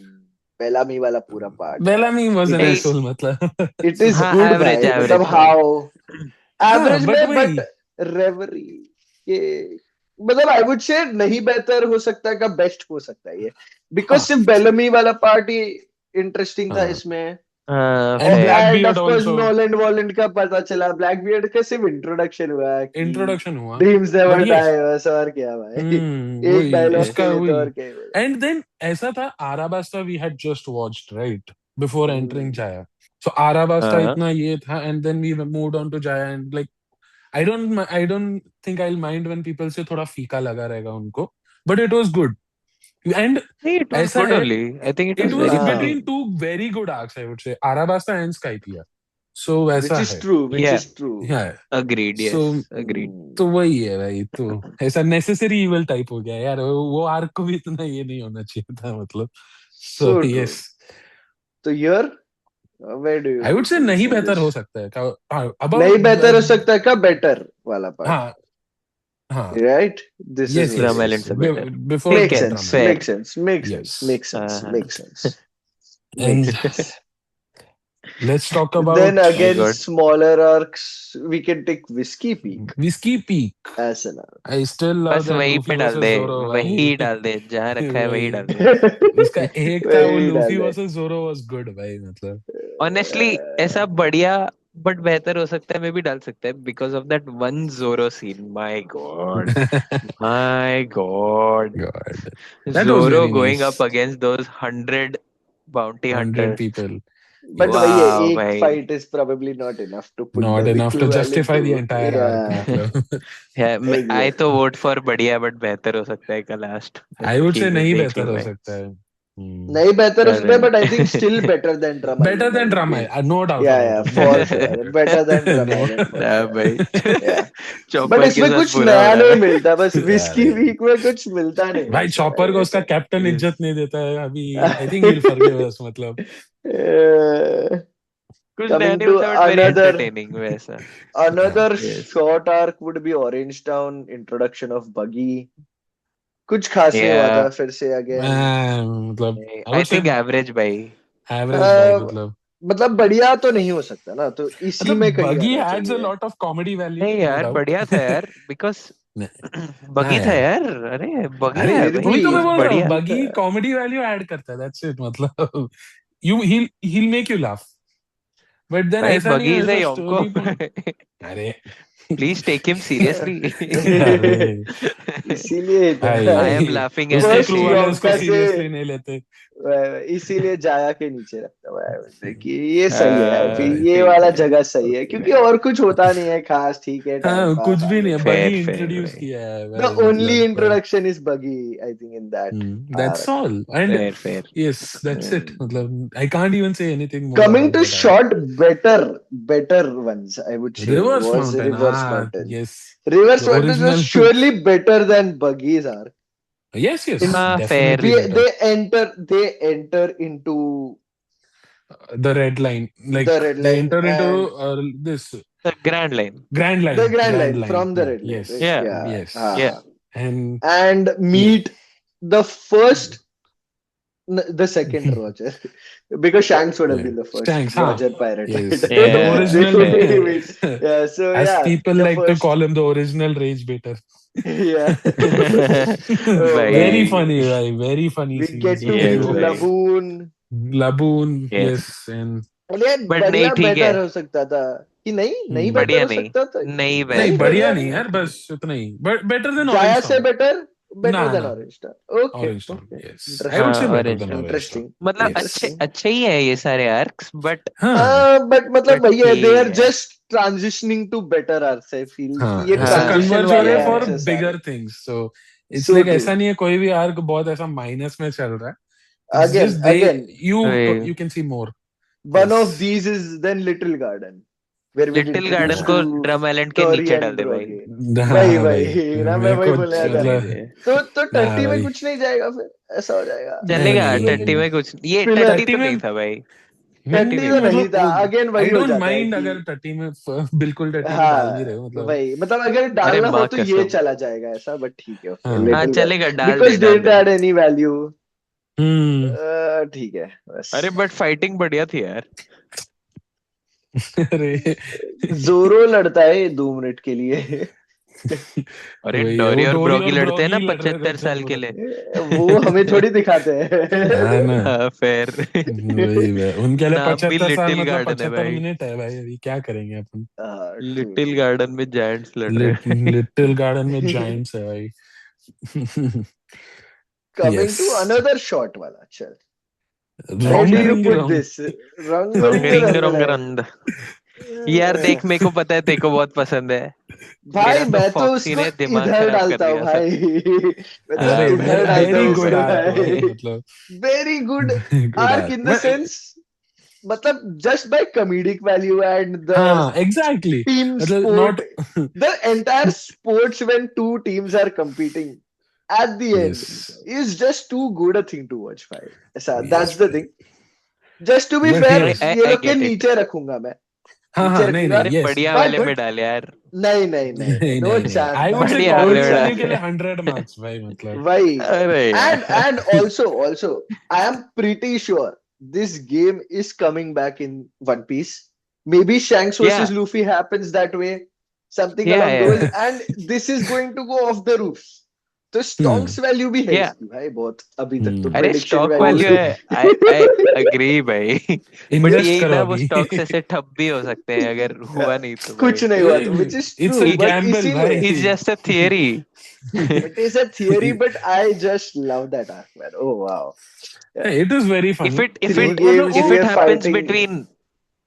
Bellamy वाला पूरा पार्ट यार Bellamy was it an is नहीं. asshole मतलब. इट इज हाँ, गुड एवरेज भाई मतलब एवरेज भाई. हाउ हाँ एवरेज but में बट वही रेवरी के मतलब आई वुड से नहीं बेहतर हो सकता है का बेस्ट हो सकता है ये, बिकॉज हाँ सिर्फ बेलमी वाला पार्ट ही इंटरेस्टिंग था हाँ इसमें। हाँ and fair. Black and beard of course also Noland वॉलैंड का पता चला, ब्लैक बियर्ड का सिर्फ इंट्रोडक्शन हुआ है कि इंट्रोडक्शन हुआ dreams never but yes die, बस और क्या भाई। एक वही डायलॉग के उसका लिए तो वही और क्या ही बोले। एंड देन ऐसा था Arabasta we had just watched right before entering hmm, Jaya so Arabasta हाँ इतना ये था and then we moved on to Jaya and like I don't think I'll mind when people say थोड़ा फीका लगा रहेगा उनको but it was good and नहीं, it was ऐसा good है only. I think it it was was very हाँ, funny. between two very good arcs I would say Arabasta and Skypiea so विच वैसा इज है true, which Yeah, is true. yeah agreed. so Yes, agreed. तो वही है भाई तो ऐसा necessary evil type हो गया यार वो आर्क को भी इतना ये नहीं होना चाहिए था मतलब सो so ट्रू। yes तो यर where do I you would say नहीं पोजीशन बेहतर दिस? हो सकता है above नहीं बेहतर हो सकता है का बेटर वाला पार्ट, हाँ हाँ right? This is yes what yes it Drum yes is. Island से better. before Makes ठीक है, sense, Drama fair. makes sense, makes sense, yes makes sense, हाँ makes sense, makes and sense. let's talk Then about my again, God. smaller arcs, we can take Whiskey Peak Whiskey Peak. as an arc. I still love बस that वहीं पे Luffy डाल versus दे, Zoro वही भाई डाल दे, जहाँ रखा है वही भाई डाल दे. उसका एक था वो वही लूफी डाले। वर्सेस जोरो वाज गुड भाई मतलब ऑनेस्टली ऐसा बढ़िया बट बेहतर हो सकता है, मैं भी डाल सकता है because of that one Zoro scene. My god, my god. God, that was Zoro very going nice. Up against those 100 bounty 100 hunters. people. But Yes. वही है, वाह एक भाई. fight is probably not enough to put Not them enough to equivalent justify the to, entire arc yeah, मतलब आई तो exactly. Vote for बढ़िया but बेहतर हो सकता है का लास्ट. I would say ठीक है, नहीं देख बेहतर लो हो भाई. सकता है नहीं बेटर हो सकता है, चलेगा. but I think still better than Drum better Island, I than would drama give. no doubt Yeah, about yeah, it no for doubt sure. about Better than it Drum no Island for ना sure. भाई. Yeah. But chopper के इसमें साथ कुछ बुरा हो नया रहा नहीं है. मिलता, बस विस्की अरे वीक में कुछ मिलता नहीं भाई ऐसा चॉपर को है उसका ऐसा। Captain Yes. इज्जत नहीं देता है अभी आई थिंक विल फॉरगिव अस मतलब कुछ नया कमिंग नहीं टू मिलता बट वेरी अनदर एंटरटेनिंग वैसा. Another yes. Short arc would be orange town, introduction of बगी। कुछ खास नहीं हुआ या था फिर से अगेन। मतलब I I would say think average भाई. एवरेज भाई मतलब बढ़िया तो नहीं हो सकता ना, तो इसी मतलब में कहीं बगी आना हैड्स अ चाहिए। लॉट ऑफ कॉमेडी वैल्यू नहीं नो यार, डाउट बढ़िया था यार बिकॉज हाँ बगी था यार यार. अरे बगी अरे है फिर भाई, वही तो मैं कुछ बोल रहा हूँ बढ़िया. बगी कॉमेडी वैल्यू ऐड करता है दैट्स इट मतलब you he'll make you laugh but then भाई ऐसा नहीं बगी है इज अ ऐसा योंको. स्टोरी पॉइंट अरे प्लीज टेक हिम सीरियसली. अरे इसीलिए आई एम भाई लाफिंग एट उसके दैट क्रू फर्स्ट वाले सीन. उसको योंका से, सीरियसली नहीं लेते इसीलिए जाया के नीचे रखता हुआ है कि ये सही है, फिर भाई ये ठीक वाला है. जगह सही है, क्योंकि और कुछ होता नहीं है खास, ठीक है टाइम हाँ पास कुछ भी नहीं आगे है बढ़ो। बगी फेयर फेयर इंट्रोड्यूस भाई. किया है The भाई only मतलब introduction is buggy, I think, in that that's arc. All and fair fair. yes that's it Hmm. मतलब I can't even say anything more Coming about to that arc short, better ones, I would say, Reverse was Mountain. Reverse Ah, Mountain. yes. Reverse The Mountain was original. surely better than Buggy's arc. Yes, In yes, हाँ fair. definitely better. they enter into The red line, like the red they line enter into and this the grand line. grand the line, Grand grand Line line. from the Yeah, red line, yes, right? या Yeah. yes. या. And And yeah, meet the first, the second Roger, because Shanks would have yeah. been the first Shanks, huh? Roger pirate, Yes, right? the Yeah, They original. would fair. be, yeah. So As yeah, people the like to first, call him, the original rage baiter. yeah. Oh Very भाई. funny, my, right? Very funny we scenes. get to yes meet वो भाई. Laboon. Laboon, yes. yes, and अरे but नहीं, बढ़िया ठीक है. Better हो सकता था कि नहीं, नहीं बेटर hmm. बढ़िया हो नहीं. सकता था। नहीं नहीं नहीं बेहतर. बढ़िया बढ़िया नहीं नहीं है। यार बस उतना ही बट बेटर देन जाया ऑरेंज से टाउन बेटर, बेटर ना देन ना orange star. Okay, orange town okay, yes I would interesting, say हाँ better orange than town. Orange town interesting, मतलब यस अच्छे इंटरेस्टिंग। अच्छे ही है ये सारे आर्क्स बट. हाँ बट मतलब बट वही है, दे आर ठीक है. Just transitioning to better arcs, I feel कि हाँ ये ऐसा हाँ ट्रांजिशन कन्वर्ज हो रहे वाले हैं या फॉर आर्क्स है सारे। Bigger things so it's so like true. ऐसा नहीं है कोई भी आर्क बहुत ऐसा माइनस में चल रहा है it's again just they again you वही. You can see more one yes of these is then Little Garden, where we Little Garden introduce to को ड्रम आइलैंड के टोरी नीचे एंड डाल दे भाई. ब्रोगे। वही हाँ भाई वही ना, मैं मेरे वही को बोलने आया था। रहने मतलब दे. तो ना टट्टी में भाई कुछ नहीं जाएगा, फिर ऐसा हो जाएगा। चलेगा, टट्टी में टट्टी कुछ नहीं में कुछ ये फिलर, टट्टी टट्टी तो में नहीं था भाई. टट्टी टट्टी नहीं तो था. नहीं था। मतलब अगेन वही आई हो डोंट जाता है माइंड कि अगर टट्टी में बिल्कुल टट्टी में डाल भी हाँ रहे हो मतलब वही, मतलब अगर अरे डालना हो माँ तो ये कसम. चला जाएगा ऐसा, बट ठीक है, ओके हाँ हाँ लिटिल चलेगा, गार्डन डाल दे बिकॉज डाल डिडंट दे. Add any value. हम्म ठीक है बस। अरे बट फाइटिंग बढ़िया थी यार. अरे जोरो लड़ता है 2 मिनट के लिए। अरे वही है, डोरी वो और डोरी ब्रॉगी और लड़ते हैं ना ब्रॉगी लड़ रहे 75 रहते हैं साल के पूरा। लिए। वो हमें थोड़ी दिखाते हाँ हैं। ना, हाँ फिर वही है। उनके लिए नाम भी 75 साल लिटिल मतलब गार्डन है 75 भाई। मिनट है भाई, अभी क्या करेंगे अपन। True Little true. गार्डन में जायंट्स लड़ रहे हैं। लिटिल गार्डन में जाइंट्स है भाई। Coming yes. To another shot वाला, चल। Where do रोंग you हाँ, ring put wrong. this? Rang wrong ring ring wrong rang. Rang. यार देख, मेरे को पता है तेरे को बहुत पसंद है। भाई मेरा तो मैं तो फॉक्सी उसको ने दिमाग इधर खराब कर डालता हूँ दिया था। भाई। मैं तो अरे इधर मैं डालता वेरी हूँ तो गुड उसे आर्क भाई, भाई। मतलब very good good arc arc in the sense, मतलब just by comedic value and the हाँ एग्जैक्टली, team मतलब sport, not the entire sports when two teams are competing at the end yes is just too good a thing to watch भाई। ऐसा yes that's the भाई, thing. Just to be but fair, yes, ये आई लोग के get it. नीचे रखूंगा मैं, हाँ नीचे हाँ, नहीं रखूंगा। नहीं, अरे यस, बढ़िया वाले में बट डाल यार। नहीं नहीं नहीं नहीं, नहीं नो नहीं नहीं, चांस आई वुड से भाई, बढ़िया नो कॉमेडी वाले में वैल्यू के डाल। लिए चांस। 100 मार्क्स भाई, मतलब Why? अरे यार। And also I am pretty sure this game is coming back in One Piece. Maybe Shanks या versus Luffy happens that way, something या along those, या and this is going to go off the roof. तो हम्म stocks value भी है या इसकी भाई बहुत, अभी तक तो अरे प्रेडिक्शन स्टॉक वैल्यू वैल्यू भी। है। आई आई अग्री भाई। बट इन्वेस्ट यही करो ना, वो अभी। स्टॉक्स ऐसे ठप भी हो सकते हैं अगर हुआ नहीं तो कुछ भाई। नहीं हुआ तो, which is it's true, a but Gamble इसीलिए भाई। It's just a theory. it is a theory, but I just love that arc, man. Oh wow. Yeah. It is very if funny. it if Three it मतलब games वो if we it are happens fighting. between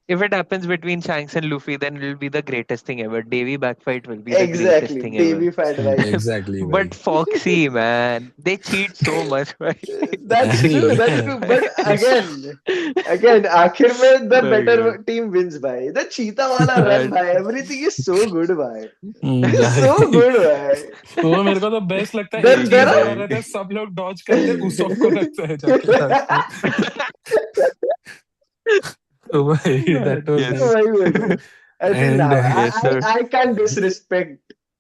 if it happens between Shanks and Luffy, then it'll be the greatest thing ever. Davy backfight will be the greatest Exactly. thing ever. Davy fight भाई। Exactly भाई। But Foxy, man, they cheat so much, right? That's true. That's true. But again, आखिर में the My better God. team wins भाई। The cheetah वाला run But भाई, everything is so good भाई। It is so good भाई। वो मेरे को तो बेस्ट लगता है, एक There crazy, चीता are मर भाई. रहे थे, सब लोग डॉज करते, उसॉप को लगता है जाके लास्ट में। तो भाई दैट वाज Yes. नाइस। वही बोल रहा हूँ। I think and now Yes, sir. I can't disrespect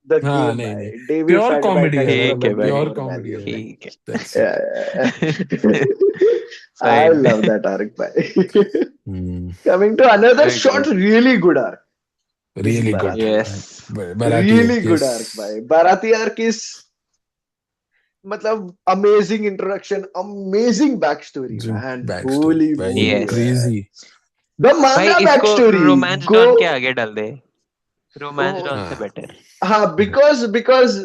the हाँ, game नहीं नहीं, भाई। Davy प्योर fight भाई कॉमेडी का है is वो, ठीक है probably भाई. प्योर more कॉमेडी है valuable। वो, ठीक है. That's it. Yeah. I Fine. love that arc भाई। Hmm. Coming to another Very short, good. really good arc is Really good. Barathi arc. Yes. Bharati arc, Really good arc yes. भाई। Barathi arc is मतलब amazing introduction, amazing backstory, जो man. backstory Holy भाई, moly Yes. man. crazy. The भाई manga इसको backstory romance don के go आगे डाल दे. Romance oh, don से हाँ, बेटर. हाँ because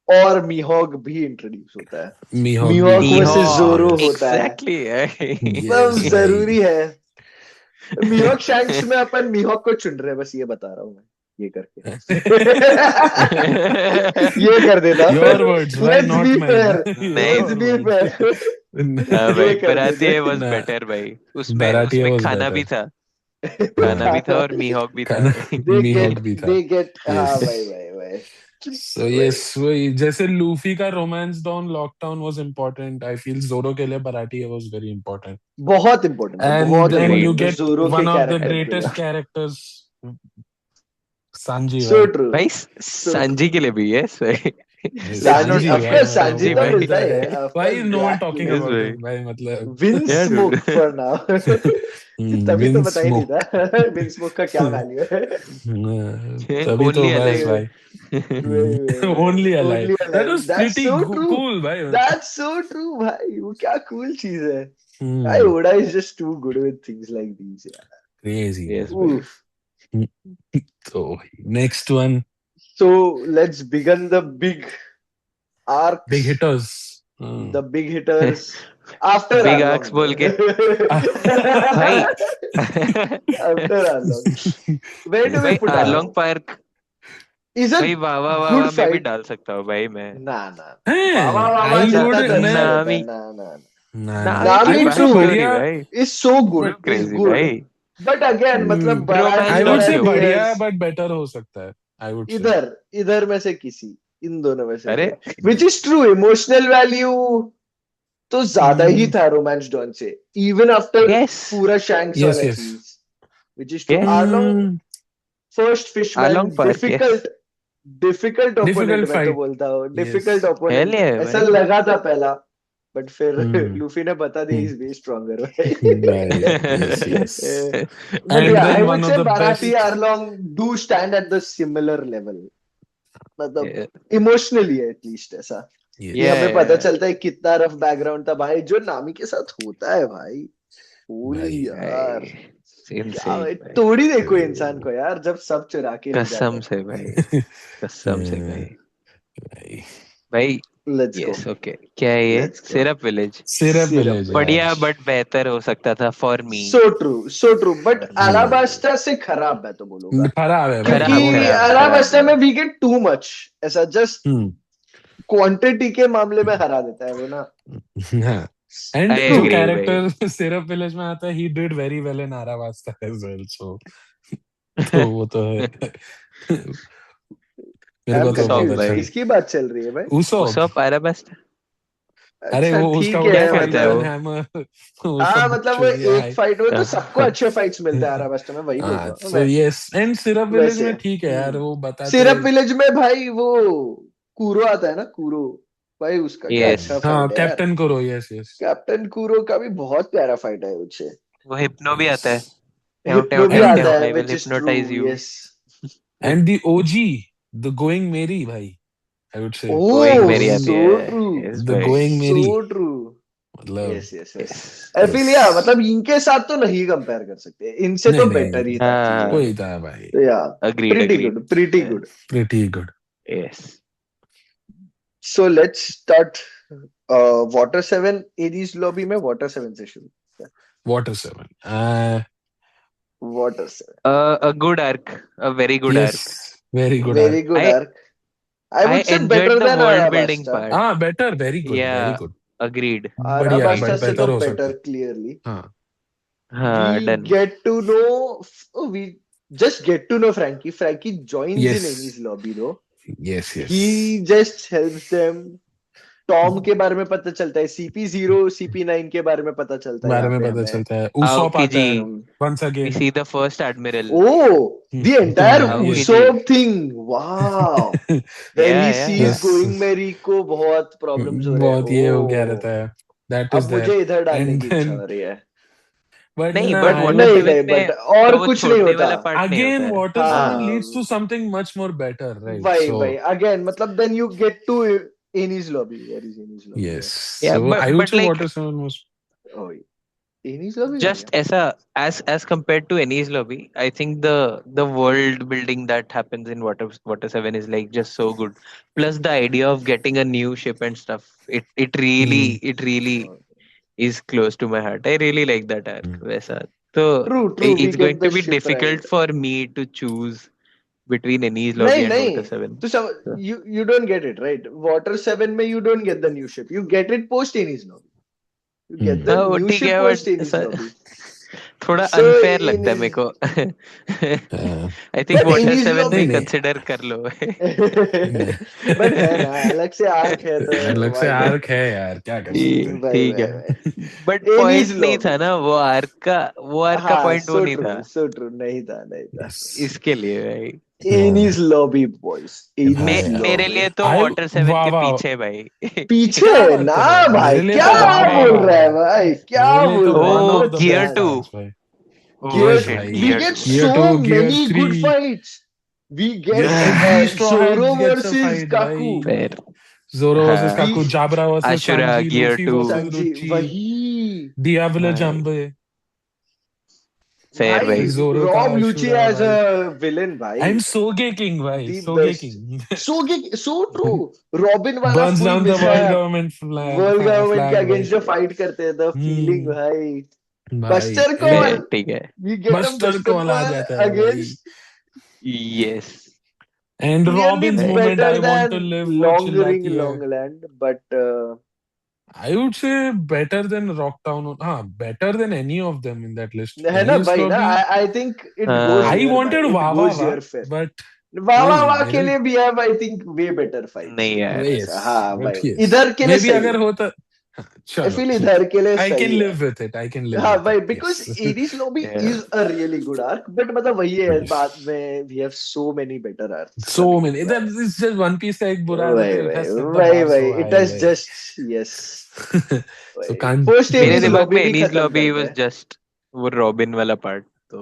और मीहॉक भी इंट्रोड्यूस होता है। Mihawk भी मीहॉक होता वर्सेस है, जोरो Mihawk. yes, होता है, Exactly. सब yes भाई। जरूरी है। मीहॉक शैंक्स में अपन मीहॉक को चुन रहे हैं, बस ये बता रहा हूँ मैं, ये करके। ये कर देता। Your words, why let's not be mine? Fair, नहीं. Let's Your be words. Fair. हाँ ये भाई, कर देते। बराती वॉज Nah, बेटर भाई. उसमें Bharatiya उसमें was खाना भी better. था. खाना भी था और मीहॉक भी था खाना भाई. Mihawk भी था, दे गेट yes. हाँ भाई भाई भाई So भाई। yes, वही जैसे लूफी का Romance Dawn Loguetown was important. I feel जोरो के लिए Bharatiya was very important. बहुत इंपॉर्टेंट है, And बहुत then you इंपॉर्टेंट है get जोरो के one of the कैरेक्टर के greatest लिए। characters, Sanji सो भाई। ट्रू, भाई सो ट्रू। सांजी के लिए भी. यस भाई. Let's Sanji, not Sanji talk of भाई, about कोर्स मतलब सांजी सांजी तो what भाई. मिलता ही the है, heck? Of Why course is no one black talking Yes king. about भाई. him भाई, मतलब win Yeah, dude. Smoke for now. तभी तो विन पता ही नहीं स्मोक। था विन स्मोक का क्या वैल्यू है। तभी तो Only बस alive. भाई। Only alive, only that alive, was that's pretty so true, cool भाई। दैट्स सो ट्रू भाई। वो क्या कूल चीज है भाई। Hmm, Oda is just too good with things like these यार। crazy Yes man। भाई. Oof. तो next one, So let's begin the big big arcs, hitters। the big hitters after big Arlong. Arcs बोल के भाई. After Arlong, where do we भाई put आरलोंग Arlong? Park. Is a भाई वावा good वावा में भी fight. डाल सकता हूँ भाई मैं. ना ना, वावा हैं, वावा I would जितना तो अच्छा मैं रहता है। नामी. ना ना ना ना, नामी I की नामी would टू say बैक बढ़िया, भाई. is so good, Too is crazy good, भाई. but again मतलब रोमांस I बराती would डॉन say के बराती ऊपर. बढ़िया is but better हो सकता है, I would say। इधर इधर में से किसी, इन दोनों में से अरे कोई, which is true, emotional value तो ज्यादा ही Hmm, था रोमांस डॉन से, इवन आफ्टर यस. पूरा शैंक्स yes वाला yes। चीज, which is true. Yes. Arlong Hmm, first Fishman, Arlong Park. Yes. Difficult difficult opponent, difficult मैं तो fight, बोलता हूँ yes। डिफिकल्ट हेल ओपोनेंट है ऐसा भाई. लगा था पहला, बट फिर Hmm, लूफी ने बता दिया hmm, इज वे स्ट्रॉन्गर भाई। right, yes yes। But And या I then would one of say the बाराती best, Arlong do stand at the similar level. मतलब इमोशनली है एटलीस्ट ऐसा Yes. कि हमें पता Yeah, चलता है कितना रफ बैकग्राउंड था भाई जो नामी के साथ होता है भाई। होली भाई यार भाई क्या insane भाई भाई, तोड़ी देखो इंसान को यार जब सब चुरा के ले जाते कसम हैं। से भाई, कसम से भाई। भाई भाई लेट्स गो यस ओके, क्या है ये? Let's go Syrup Village. Syrup Syrup Village यार। बढ़िया बट बेहतर हो सकता था for me. So true but for me Alabasta से खराब मैं तो बोलूंगा खराब है भाई, क्योंकि खराब वो खराब खराब अलाबास्टा है। में वी गेट टू मच ऐसा जस्ट हम्म क्वांटिटी के मामले में हरा देता है वो ना। हाँ एंड आई ट्रू जो एग्री भाई। कैरेक्टर सिरप विलेज में आता है he did very well in Arabasta as well so तो वो तो है मेरे आई एम को तो बहुत उसॉप कंफ्यूज अच्छा भाई, किसकी बात चल रही है भाई। उसॉप। उसॉप आराबास्ट। अरे अच्छा वो उसका ठीक वो क्या है जो करता है टाइटन वो? मतलब हैमर वो हाँ सब मतलब वो बकचोदी है एक फाइट में तो सबको हाँ, अच्छे फाइट्स मिलते हैं आराबास्टा में वही बोल हाँ रहा हूँ सो मैं। यस एंड सिरप विलेज वैसे में ठीक है यार वो बताते सिरप विलेज में भाई वो कूरो आता है ना कूरो भाई उसका क्या यस। अच्छा हाँ फाइट है यार। कैप्टन करो यस यस कैप्टन कूरो का भी बहुत प्यारा फाइट है मुझे। वो हिप्नो भी यस आता है। ट्याव ट्याव हिप्नो भी ट्याव एंड आता ट्याव, है I will which is true hypnotize you. Yes. And the OG the going Merry भाई आई वुड से गोइंग ओह मेरी आती सो है। ट्रू यस द भाई। गोइंग सो मेरी ट्रू मतलब yes yes yes. Yes. I yes feel या मतलब इनके साथ तो नहीं कंपेयर कर सकते इनसे नहीं तो नहीं बेटर नहीं ही था हाँ, वही क्लियरली। था भाई या agreed agreed. Pretty good. Pretty good yes. So let's start water seven Enies Lobby में वाटर सेवन से शुरू। Water seven water seven A good arc, a very good yes arc. Very good very arc good I arc I I would say enjoyed better the than world building Alabasta. part. हाँ better very Yeah, good agreed. बढ़िया आराबास्टा but से तो better हो सकता better है clearly. हाँ हाँ, We done. get to know, oh, we just get to know Frankie. Frankie joins in yes Amy's lobby though. Yes yes He just helps them. Tom के बारे में पता चलता है CP0 CP9 के बारे में पता चलता है बारे यहाँ में पे पता हमें। चलता है उसॉप आता है Aokiji. Once We again see the first admiral. Oh, the entire yes Aokiji. Usopp thing. Wow. When he Yeah, yeah, sees yeah. Yes going Mary को बहुत प्रॉब्लम्स हो रहे हैं। बहुत ये हो गया रहता Oh, है दैट इज अब देयर मुझे इधर डालने एंड की इच्छा देन हो रही है। बट नहीं, ना बट आई वाटर वुड नहीं सेवन नहीं में बट तो और वो कुछ नहीं छोड़ने होता। वाला पार्ट नहीं होता अगेन है। वाटर सेवन लीड्स टू हाँ something much more better right वही सो वही अगेन मतलब then you get to Enies Lobby where is Enies Lobby yes है। Yeah, so I would but say like water seven was oh Annie's lobby में क्या। just as compared to Annie's lobby, I think the world building that happens in Water Seven is like just so good. Plus the idea of getting a new ship and stuff. hmm, It really is close to my heart. I really like that arc. hmm. वैसा तो true true we it's get going the to be ship difficult ride. for me to choose between Annie's नहीं lobby and नहीं Water Seven. तो सब So, you don't get it right Water Seven में you don't get the new ship you get it post Enies Lobby. You get the Hmm. हाँ वो new ठीक ship है post but Annie's lobby. थोड़ा so unfair लगता है मेरे Annie's को। Uh, I think but water Annie's seven नहीं भी लॉबी नहीं कंसिडर कर लो। नहीं बट है ना अलग से आर्क है तो अलग से व्हाई आर्क नॉट। है यार क्या कर सकते भाई ठीक भाई है भाई बट एनीज पॉइंट नहीं था लॉबी। ना वो आर्क का हाँ पॉइंट वो नहीं था सो ट्रू नहीं था नहीं था। यस इसके लिए भाई। एनीज लॉबी बॉयज एनीज मेरे लॉबी। लिए तो आई वाटर सेवन वाह के वाह पीछे भाई। पीछे क्या बात ना कर रहे हो भाई मेरे लिए क्या तो वाह वाह बोल वाह रहा है भाई भाई क्या मेरे लिए तो बोल रहा है one no of the gear best two. Chance. Arcs भाई ओ गियर यस शिट, भाई we gear get two. Gear so two gear many three good fights. We get every straw hat Zoro gets a versus fight Kaku। भाई फिर Zoro versus हाँ, Kaku We Jabra versus Ashura Sanji gear Luffy two. Versus Sanji Lucci वही Diablo हाँ, Jambey fair भाई भाई। जोरो का Rob Lucci Ashura as भाई a villain आई एम भाई सोगे किंग भाई the सोगे best. King So true. Robin वाला burns full down the world mishap government world government के flag भाई अगेंस्ट जो फाइट करते हैं द फीलिंग हम्म भाई। भाई बस्टर एंड कॉल फिर ठीक है। We get a Buster Buster Call आ कॉल जाता है भाई against yes. And clearly Robin's moment better I want to then live वो लॉन्ग रिंग चिल्लाती है Long Land but I would say better than Rocktown हाँ better than any of them in that list है ना Enies भाई ना Lobby I think it goes हाँ, I here भाई वांटेड इट वाह वाह गोज वाह हियर फिर। बट वाह वाह वही वाह के मेरे लिए भी है I think way better fights नहीं मतलब यार। यस ऐसा हाँ बट भाई यस इधर के लिए मे बी सही अगर है। होता हाँ, आई चलो फील ठीक इधर के लिए है आई कैन सही है। Live with it I can live हाँ विथ भाई it because yes Enies Lobby is a really good arc but मतलब वही है बाद में we have so many better arcs so coming many that भाई। is just one piece का एक बुरा है वही तो it वही has set the वही bar वही so इट high हैज भाई जस्ट यस so वही can't पोस्ट मेरे एनीज मतलब दिमाग लॉबी में भी एनीज खत्म लॉबी करते वाज हैं। जस्ट वो रॉबिन वाला पार्ट, तो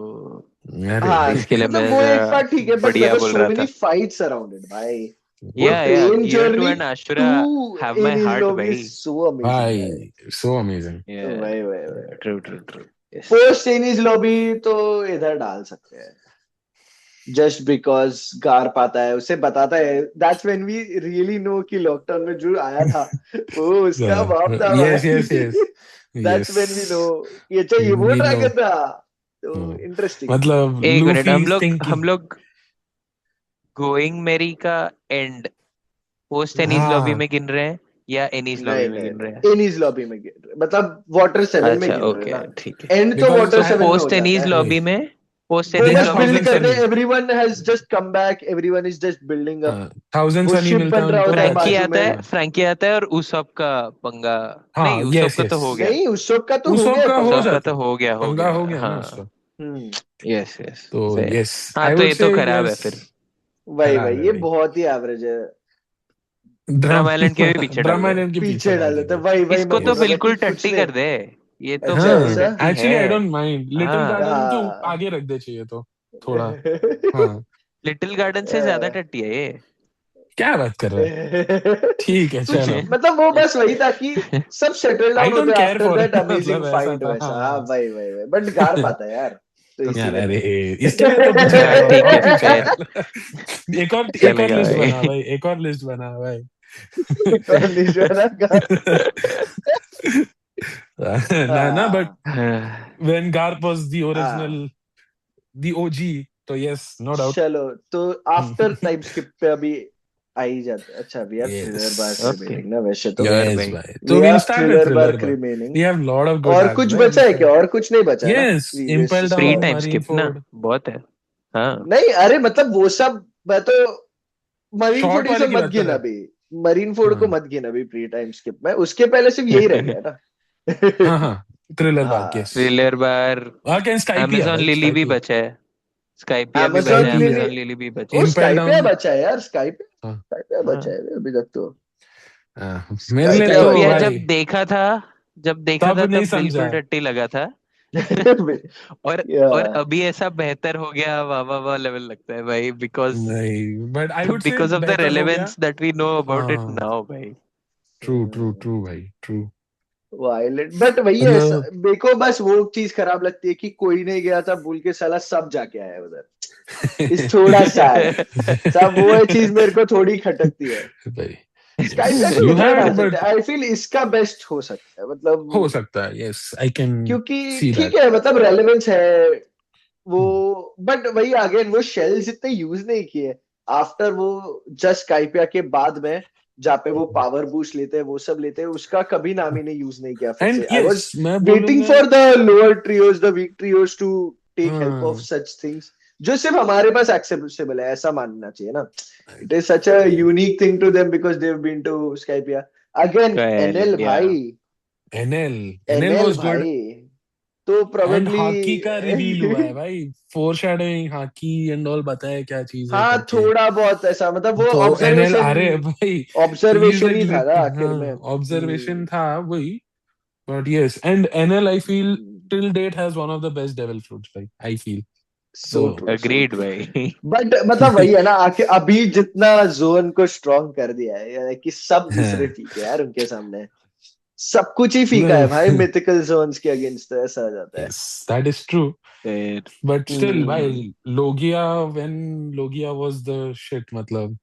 अरे हाँ इसके लिए मतलब मैं वो एक जरा बात ठीक है बट देयर बढ़िया वर बोल सो रहा मेनी था। फाइट्स अराउंड इट भाई। वो Yeah, train Kyoto journey and Ashura to have my Enies heart, Lobby bhai. is so amazing, भाई. भाई so amazing. Yeah, भाई. true, true, true. Yes. Post Enies Lobby तो इधर डाल सकते हैं. Just because गार पाता है उसे बताता है. That's when we really know कि लॉकडाउन में जो आया था वो उसका बाप था Yes, भाई. yes, yes. That's when we Yes. know कि अच्छा ये वो We know. ड्रैगन था. तो इंटरेस्टिंग. मतलब एक मिनट, लूफी हम is लोग thinking. गोइंग मेरी का एंड पोस्ट एनीज लॉबी हाँ में गिन रहे हैं या एनीज लॉबी नहीं में नहीं गिन रहे हैं? नहीं एनीज लॉबी में गिर रहे, मतलब वाटर 7 में अच्छा, गिर रहे ओके, ना. ठीक है। एंड तो because वाटर तो 7 में हो पोस्ट जाता एनीज है. लॉबी वही में पोस्ट वो they एनीज बस have लॉबी बिल्ड में thousand करते sunny. हैं. Everyone has just come back. Everyone is just building up. Thousand वो सनी शिप मिलता बन है रहा उनको. होता है that's बाजू में. फ्रैंकी आता है और उसॉप का पंगा। नहीं, हाँ उसॉप yes का तो yes हो गया। नहीं उसका तो हो उसॉप गया का हो पंगा. उसॉप का जाता तो है. हो पंगा गया, हो गया ना उसका. हाँ। हम्म. यस, यस, तो फेयर। yes हाँ, I तो would ये say तो खराब है yes. फिर। वही खराब वही है ये भाई. बहुत ही एवरेज है. ड्रम आइलैंड के भी पीछे डाल ब्रह्मा दे। आइलैंड के पीछे पीछे डाल डाल देते दीजिए. वही वही इसको मैं तो बोल रहा था बिल्कुल कि कुछ टट्टी नहीं. कर दे। ये तो अच्छा बिल्कुल हाँ ऐसा. टट्टी एक्चुअली है। आई डोंट माइंड लिटिल हाँ, गार्डन तो हाँ. आगे रख दे चाहिए तो थोड़ा. हाँ लिटिल गार्डन से ज्यादा टट्टी है ये। क्या बात कर रहा है. ठीक है कुछ चलो. मतलब वो बस वही था कि सब सेटल आई डाउन डोंट होते care after for that amazing मतलब ऐसा फाइट था. वैसा. हाँ हाँ. भाई भाई भाई बट गार पाता है यार. तो यार इसीलिए अरे नहीं. इसके लिए तो पीछे हाँ, डाल ठीक और है, पीछे फेयर। डाल. एक और चलेगा लिस्ट भाई। बना भाई. एक और लिस्ट बना भाई. और निशाना गार. ना ना बट हाँ. when Garp was the original, हाँ. the OG, तो yes, no doubt. चलो तो आफ्टर टाइम स्किप पे अभी आ ही जाते हैं. अच्छा we have Thriller bark Yes. Okay, remaining ना वैसे तो. श्योर Yes, भाई। भाई. We So we'll have start with Thriller Thriller bark Bark. Remaining. We have lot of good और arcs, कुछ right? बचा है क्या? और कुछ नहीं बचा है ना Yes, प्रीवियस Impel प्री इसके? Down, टाइम स्किप ना Marineford. बहुत है। हाँ, नहीं अरे मतलब वो सब मैं तो मरीन फोर्ड Short ये वाले सब की मत बात कर गिन रहा है. अभी. मरीन फोर्ड को हाँ. मत गिन अभी प्री टाइम स्किप में. उसके पहले सिर्फ यही रह गया ना. हाँ हाँ. Thriller Bark, हाँ. yes. Thriller bar. Arc and Skypiea, amazon right? Lily भी Skypiea. बचा है। स्काइपिया भी बचा है, amazon lily. Skypiea. amazon lily भी बचा ओ है। Impel स्काइपिया Down. बचा है यार. स्काइपिया. हाँ. स्काइपिया बचा हाँ, है अभी तक तो. मेरे लिए स्काइपिया तो बचा स्काइपिया है. भाई जब देखा तब था नहीं तब बिल्कुल समझा. टट्टी लगा था। और या. और अभी ऐसा बेहतर हो गया, वाह वाह वाह लेवल लगता है भाई, बिकॉज नहीं but I would say because of the बेहतर हो गया. Relevance that we know about it हाँ. नाउ भाई। ट्रू ट्रू ट्रू भाई ट्रू. वायलेंट बट वही है. मतलब मेरे को बस वो चीज खराब लगती है कि कोई नहीं गया था बोल के साला सब जाके आया उधर. इस थोड़ा सैड. सब वो चीज मेरे को थोड़ी खटकती है. भाई स्काईपिया yes को you इधर had डाल सकते but हैं. आई फील इसका बेस्ट हो सकता है हो मतलब. सकता है. yes I can क्योंकि see ठीक that. है मतलब रेलेवेंस है वो. बट वही अगेन वो शेल्स इतने यूज नहीं किए आफ्टर वो. जस्ट स्काईपिया के बाद में जहाँ पे वो पावर बूस्ट लेते हैं वो सब लेते हैं उसका कभी नाम ही नहीं यूज नहीं किया फिर and से. आई yes वाज मैं वेटिंग बोलूंगा. For the lower trios the weak trios to take help of हाँ सच थिंग्स जो सिर्फ हमारे पास एक्सेप्टेबल है ऐसा मानना चाहिए ना. It is such a unique thing to them because they have been to Skypiea. Again NL या भाई. NL NL was good. भाई तो एंड प्रोबेबली. हाकी का रिवील हुआ है भाई. फोरशैडोइंग हाकी एंड ऑल बताया क्या चीज है हाँ करके. थोड़ा बहुत ऐसा मतलब वो तो NL ऑब्जर्वेशन. अरे भाई he is observation like he था ना लिट आखिर हाँ में. ऑब्जर्वेशन था वही. But yes and NL I feel till date has one of the best devil fruits भाई I feel. So So true so agreed true. भाई। बट मतलब वही है ना आखिर अभी जितना जोन को स्ट्रॉन्ग कर दिया है यार कि सब दूसरे हाँ, फीके हैं यार उनके सामने. सब कुछ ही फीका है भाई मतलब मिथिकल जोन्स के अगेंस्ट तो ऐसा आ जाता है. yes that is true. फिर But still हम्म. भाई Logia when Logia was the shit मतलब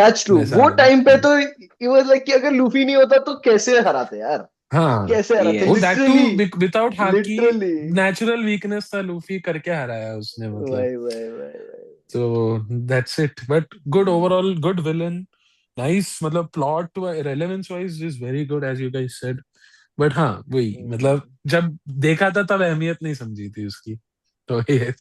दैट्स ट्रू. वैसा. वो टाइम पे तो it was like कि अगर लूफी नहीं होता तो कैसे हराते यार. हाँ कैसे हराते वो yes, that too literally. Without haki. Literally. Natural weakness था लूफी करके हराया उसने मतलब. वही वही वही वही. So that's it. But good overall, good villain. Nice, मतलब plot relevance wise is very good as you guys said. But हाँ वही मतलब जब देखा था तब अहमियत नहीं समझी थी उसकी. तो ये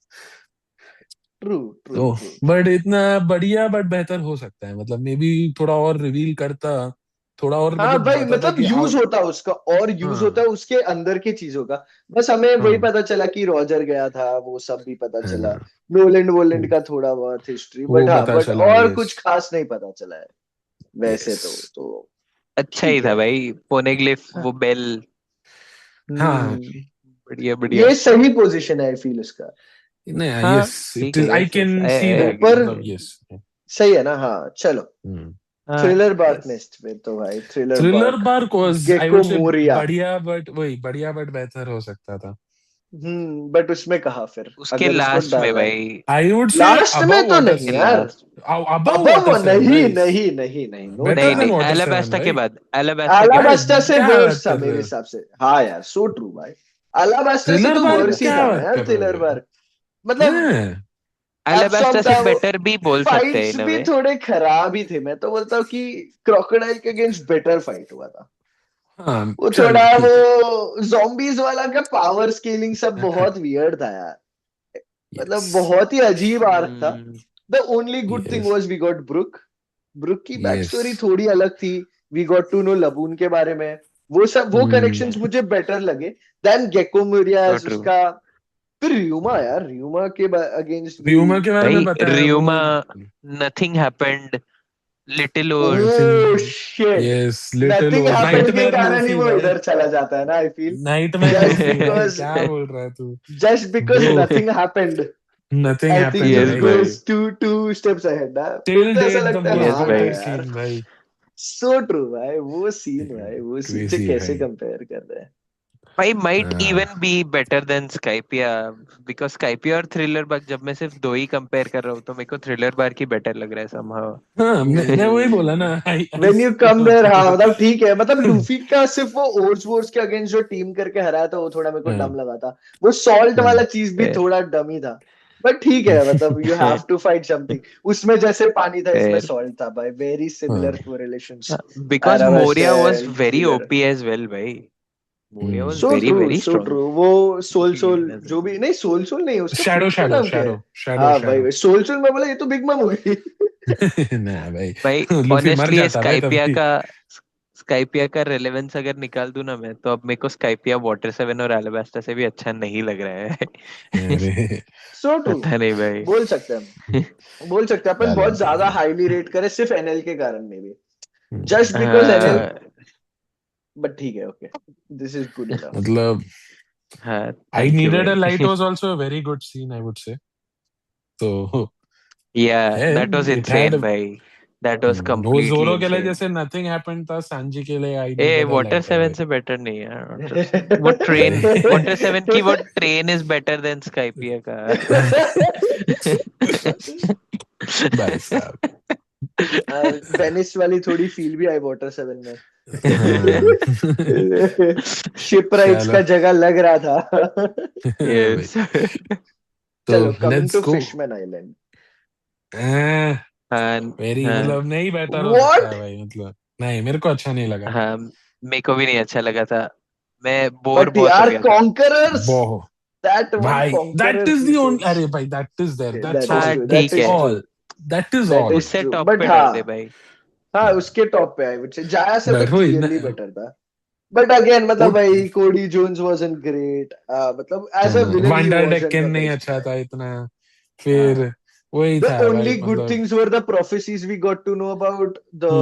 ट्रू ट्रू तो ट्रू. बट इतना बढ़िया बट बेहतर हो सकता है मतलब मे बी थोड़ा और रिवील करता. थोड़ा और हाँ मतलब भाई बताता मतलब कि यूज आउट. होता उसका और यूज होता हाँ उसके अंदर की चीजों का. बस हमें वही हाँ पता चला कि रॉजर गया था वो सब भी पता चला. हाँ नोलैंड वोलैंड का थोड़ा बहुत हिस्ट्री वो बट हाँ पता बट चला. और यस कुछ खास नहीं पता चला है वैसे यस तो अच्छा ही ठीक था है. भाई। पोनेग्लिफ, हाँ. वो बेल, हाँ बढ़िया बढ़िया। ये सही पोजीशन है आई फील उसका. नहीं हाँ, यस इट ठीक है, is I yes yes, can I see I that agree. ऊपर मतलब यस. सही है ना? हाँ चलो, Hmm. Thriller bark yes. Next में तो भाई, thriller Thriller bark, Bark was, I Gecko would say, Moria. बढ़िया but बेहतर हो सकता था. बट उसमें कहा फिर, उसके अगर उसको लास्ट में डालना है भाई, I would say लास्ट में above तो Water नहीं उसके यार, 7. लास्ट, Above अब वो Water 7, नहीं भाई. नहीं नहीं नहीं, नो Better नहीं than नहीं, चांस। Water 7, एलाबास्टा के भाई. बाद, एलाबास्टा के क्या बाद। अलाबास्टा से क्या बात वर्स था कर रहे मेरे हो? हिसाब से। हाँ यार, सो ट्रू भाई, अलाबास्टा से Thriller तो Bark वर्स ही क्या था ना बात यार, कर रहे थ्रिलर हो? बार्क। मतलब हाँ. एब्सॉर्ब एलाबास्टा से था वो, बेटर भी बोल सकते हैं फाइट्स इन अ भी वे। थोड़े खराब ही थे। मैं तो बोलता हूँ कि क्रोकोडाइल के अगेंस्ट बेटर फाइट हुआ था। हाँ, वो थोड़ा चलो ठीक है. वो zombies वाला का पावर स्केलिंग सब बहुत वियर्ड था यार, मतलब Yes. बहुत ही अजीब आर्क था। Hmm, the only good thing Yes. Was we got Brook, Brook की बैक स्टोरी Yes. थोड़ी अलग थी। We got to know Laboon के बारे में, वो सब वो Hmm. कनेक्शंस मुझे बेटर लगे than Gecko Moria so true। उसका। फिर रियूमा यार, रियूमा के अगेंस्ट भी। Ryuma के बारे में भाई पता है वो. Ryuma, nothing happened, little Oars. Oh Nothing. Shit, Yes, little nothing or happened के Nightmare कारण ही Luffy वो भाई. इधर चला जाता है ना, I feel. Nightmare just Luffy भाई, बिकॉज, क्या बोल रहा है तू? Just because Bro, nothing happened, nothing I think happened he yes भाई. भाई, गोज टू स्टेप्स अहेड ना। फिर Till तो ऐसा date the लगता है most यस हाँ भाई। brutal यार, scene भाई. सो ट्रू भाई, वो सीन भाई, वो सीन से Crazy कैसे भाई. कंपेयर कर रहे हैं। भाई माइट हाँ. Even be better than Skypiea, because Skypiea और थ्रिलर बार जब मैं सिर्फ दो ही कंपेयर कर रहा हूँ तो मेरे को थ्रिलर बार की बेटर लग रहा है समहाउ। हाँ, मैं वही बोला ना. I when you say come there, हाँ मतलब. मतलब ठीक है, मतलब लूफी का सिर्फ वो ओर्स वोर्स के अगेंस्ट जो टीम करके हराया था वो थोड़ा मेरे को हाँ. डम लगा था। वो सॉल्ट वाला हम्म. चीज भी थोड़ा डम ही था, बट ठीक है, मतलब you have to fight something. उसमें जैसे पानी था इसमें फिर सॉल्ट था भाई, वेरी सिमिलर हाँ. Correlations. Because Arabasta Moria was and very Thriller, OP as well भाई, Moria was so very true very so strong. True. वो सोल सोल उसकी जो भी नहीं, सोल सोल नहीं, उसका शैडो फ्रूट का शैडो नाम क्या है? शैडो शैडो हाँ शैडो. भाई सोल सोल, मैं बोला ये तो बिग मम हो गई। ना भाई. भाई लूफी मर ऑनेस्टली ये जाता भाई स्काइपिया तभी. का, स्काइपिया का रेलेवेंस अगर निकाल दूं ना मैं, तो अब मेरे को स्काइपिया वाटर सेवन और एलाबास्टा से भी अच्छा नहीं लग रहा है। अरे. सो ट्रू, पता नहीं भाई। बोल सकते हैं हम, बोल सकते हैं अपन बहुत गलत है ज्यादा गलत. हाईली रेट करें सिर्फ एनएल के कारण में भी, जस्ट बिकॉज एनएल। मतलब. हाँ बट ठीक है, okay, this is good enough. मतलब. हाँ, I thank you needed a light भाई। was also a very good scene, I would say. तो या है. That was It had. Insane भाई, दैट वाज वो कंप्लीटली जोरो के लिए इनसेन। जैसे nothing happened था, सांजी के लिए I A needed a water light, I seven guess. से बेटर नहीं है वाटर सेवन, वो ट्रेन, वाटर सेवन की वो ट्रेन इज बेटर देन स्काइपिया का। भाई साहब. वेनिस वाली थोड़ी फील भी आई वाटर सेवन में। हाँ. शिपराइट्स चलो. का जगह लग रहा था। भाई. यस। तो चलो, coming let's to go. Fishman Island. हाँ वेरी हाँ मतलब नहीं बेटर हो सकता व्हाट? है भाई, मतलब नहीं, मेरे को अच्छा नहीं लगा. हाँ, मेरे को भी नहीं अच्छा लगा था, मैं बोर बट बहुत हो यार गया था। कॉन्करर्स, बहुत. दैट वन भाई that conquerors is the only, usage, अरे भाई that is there, that's that is हाँ ऑल, ट्रू, दैट ठीक दैट्स है, is true, all. That is that all. Is उससे ट्रू, टॉप बट पे डाल दे हाँ, भाई। हाँ उसके टॉप पे आई वुड से, जाया से तो बट वही क्लियरली बेटर था। बट अगेन मतलब भाई कोडी जोन्स वाजंट ग्रेट, मतलब as a villain he wonder wasn't डेक्कन द नहीं बेस्ट अच्छा भाई। था इतना. फिर वही The था भाई, only good मतलब. things were the prophecies we got to know about the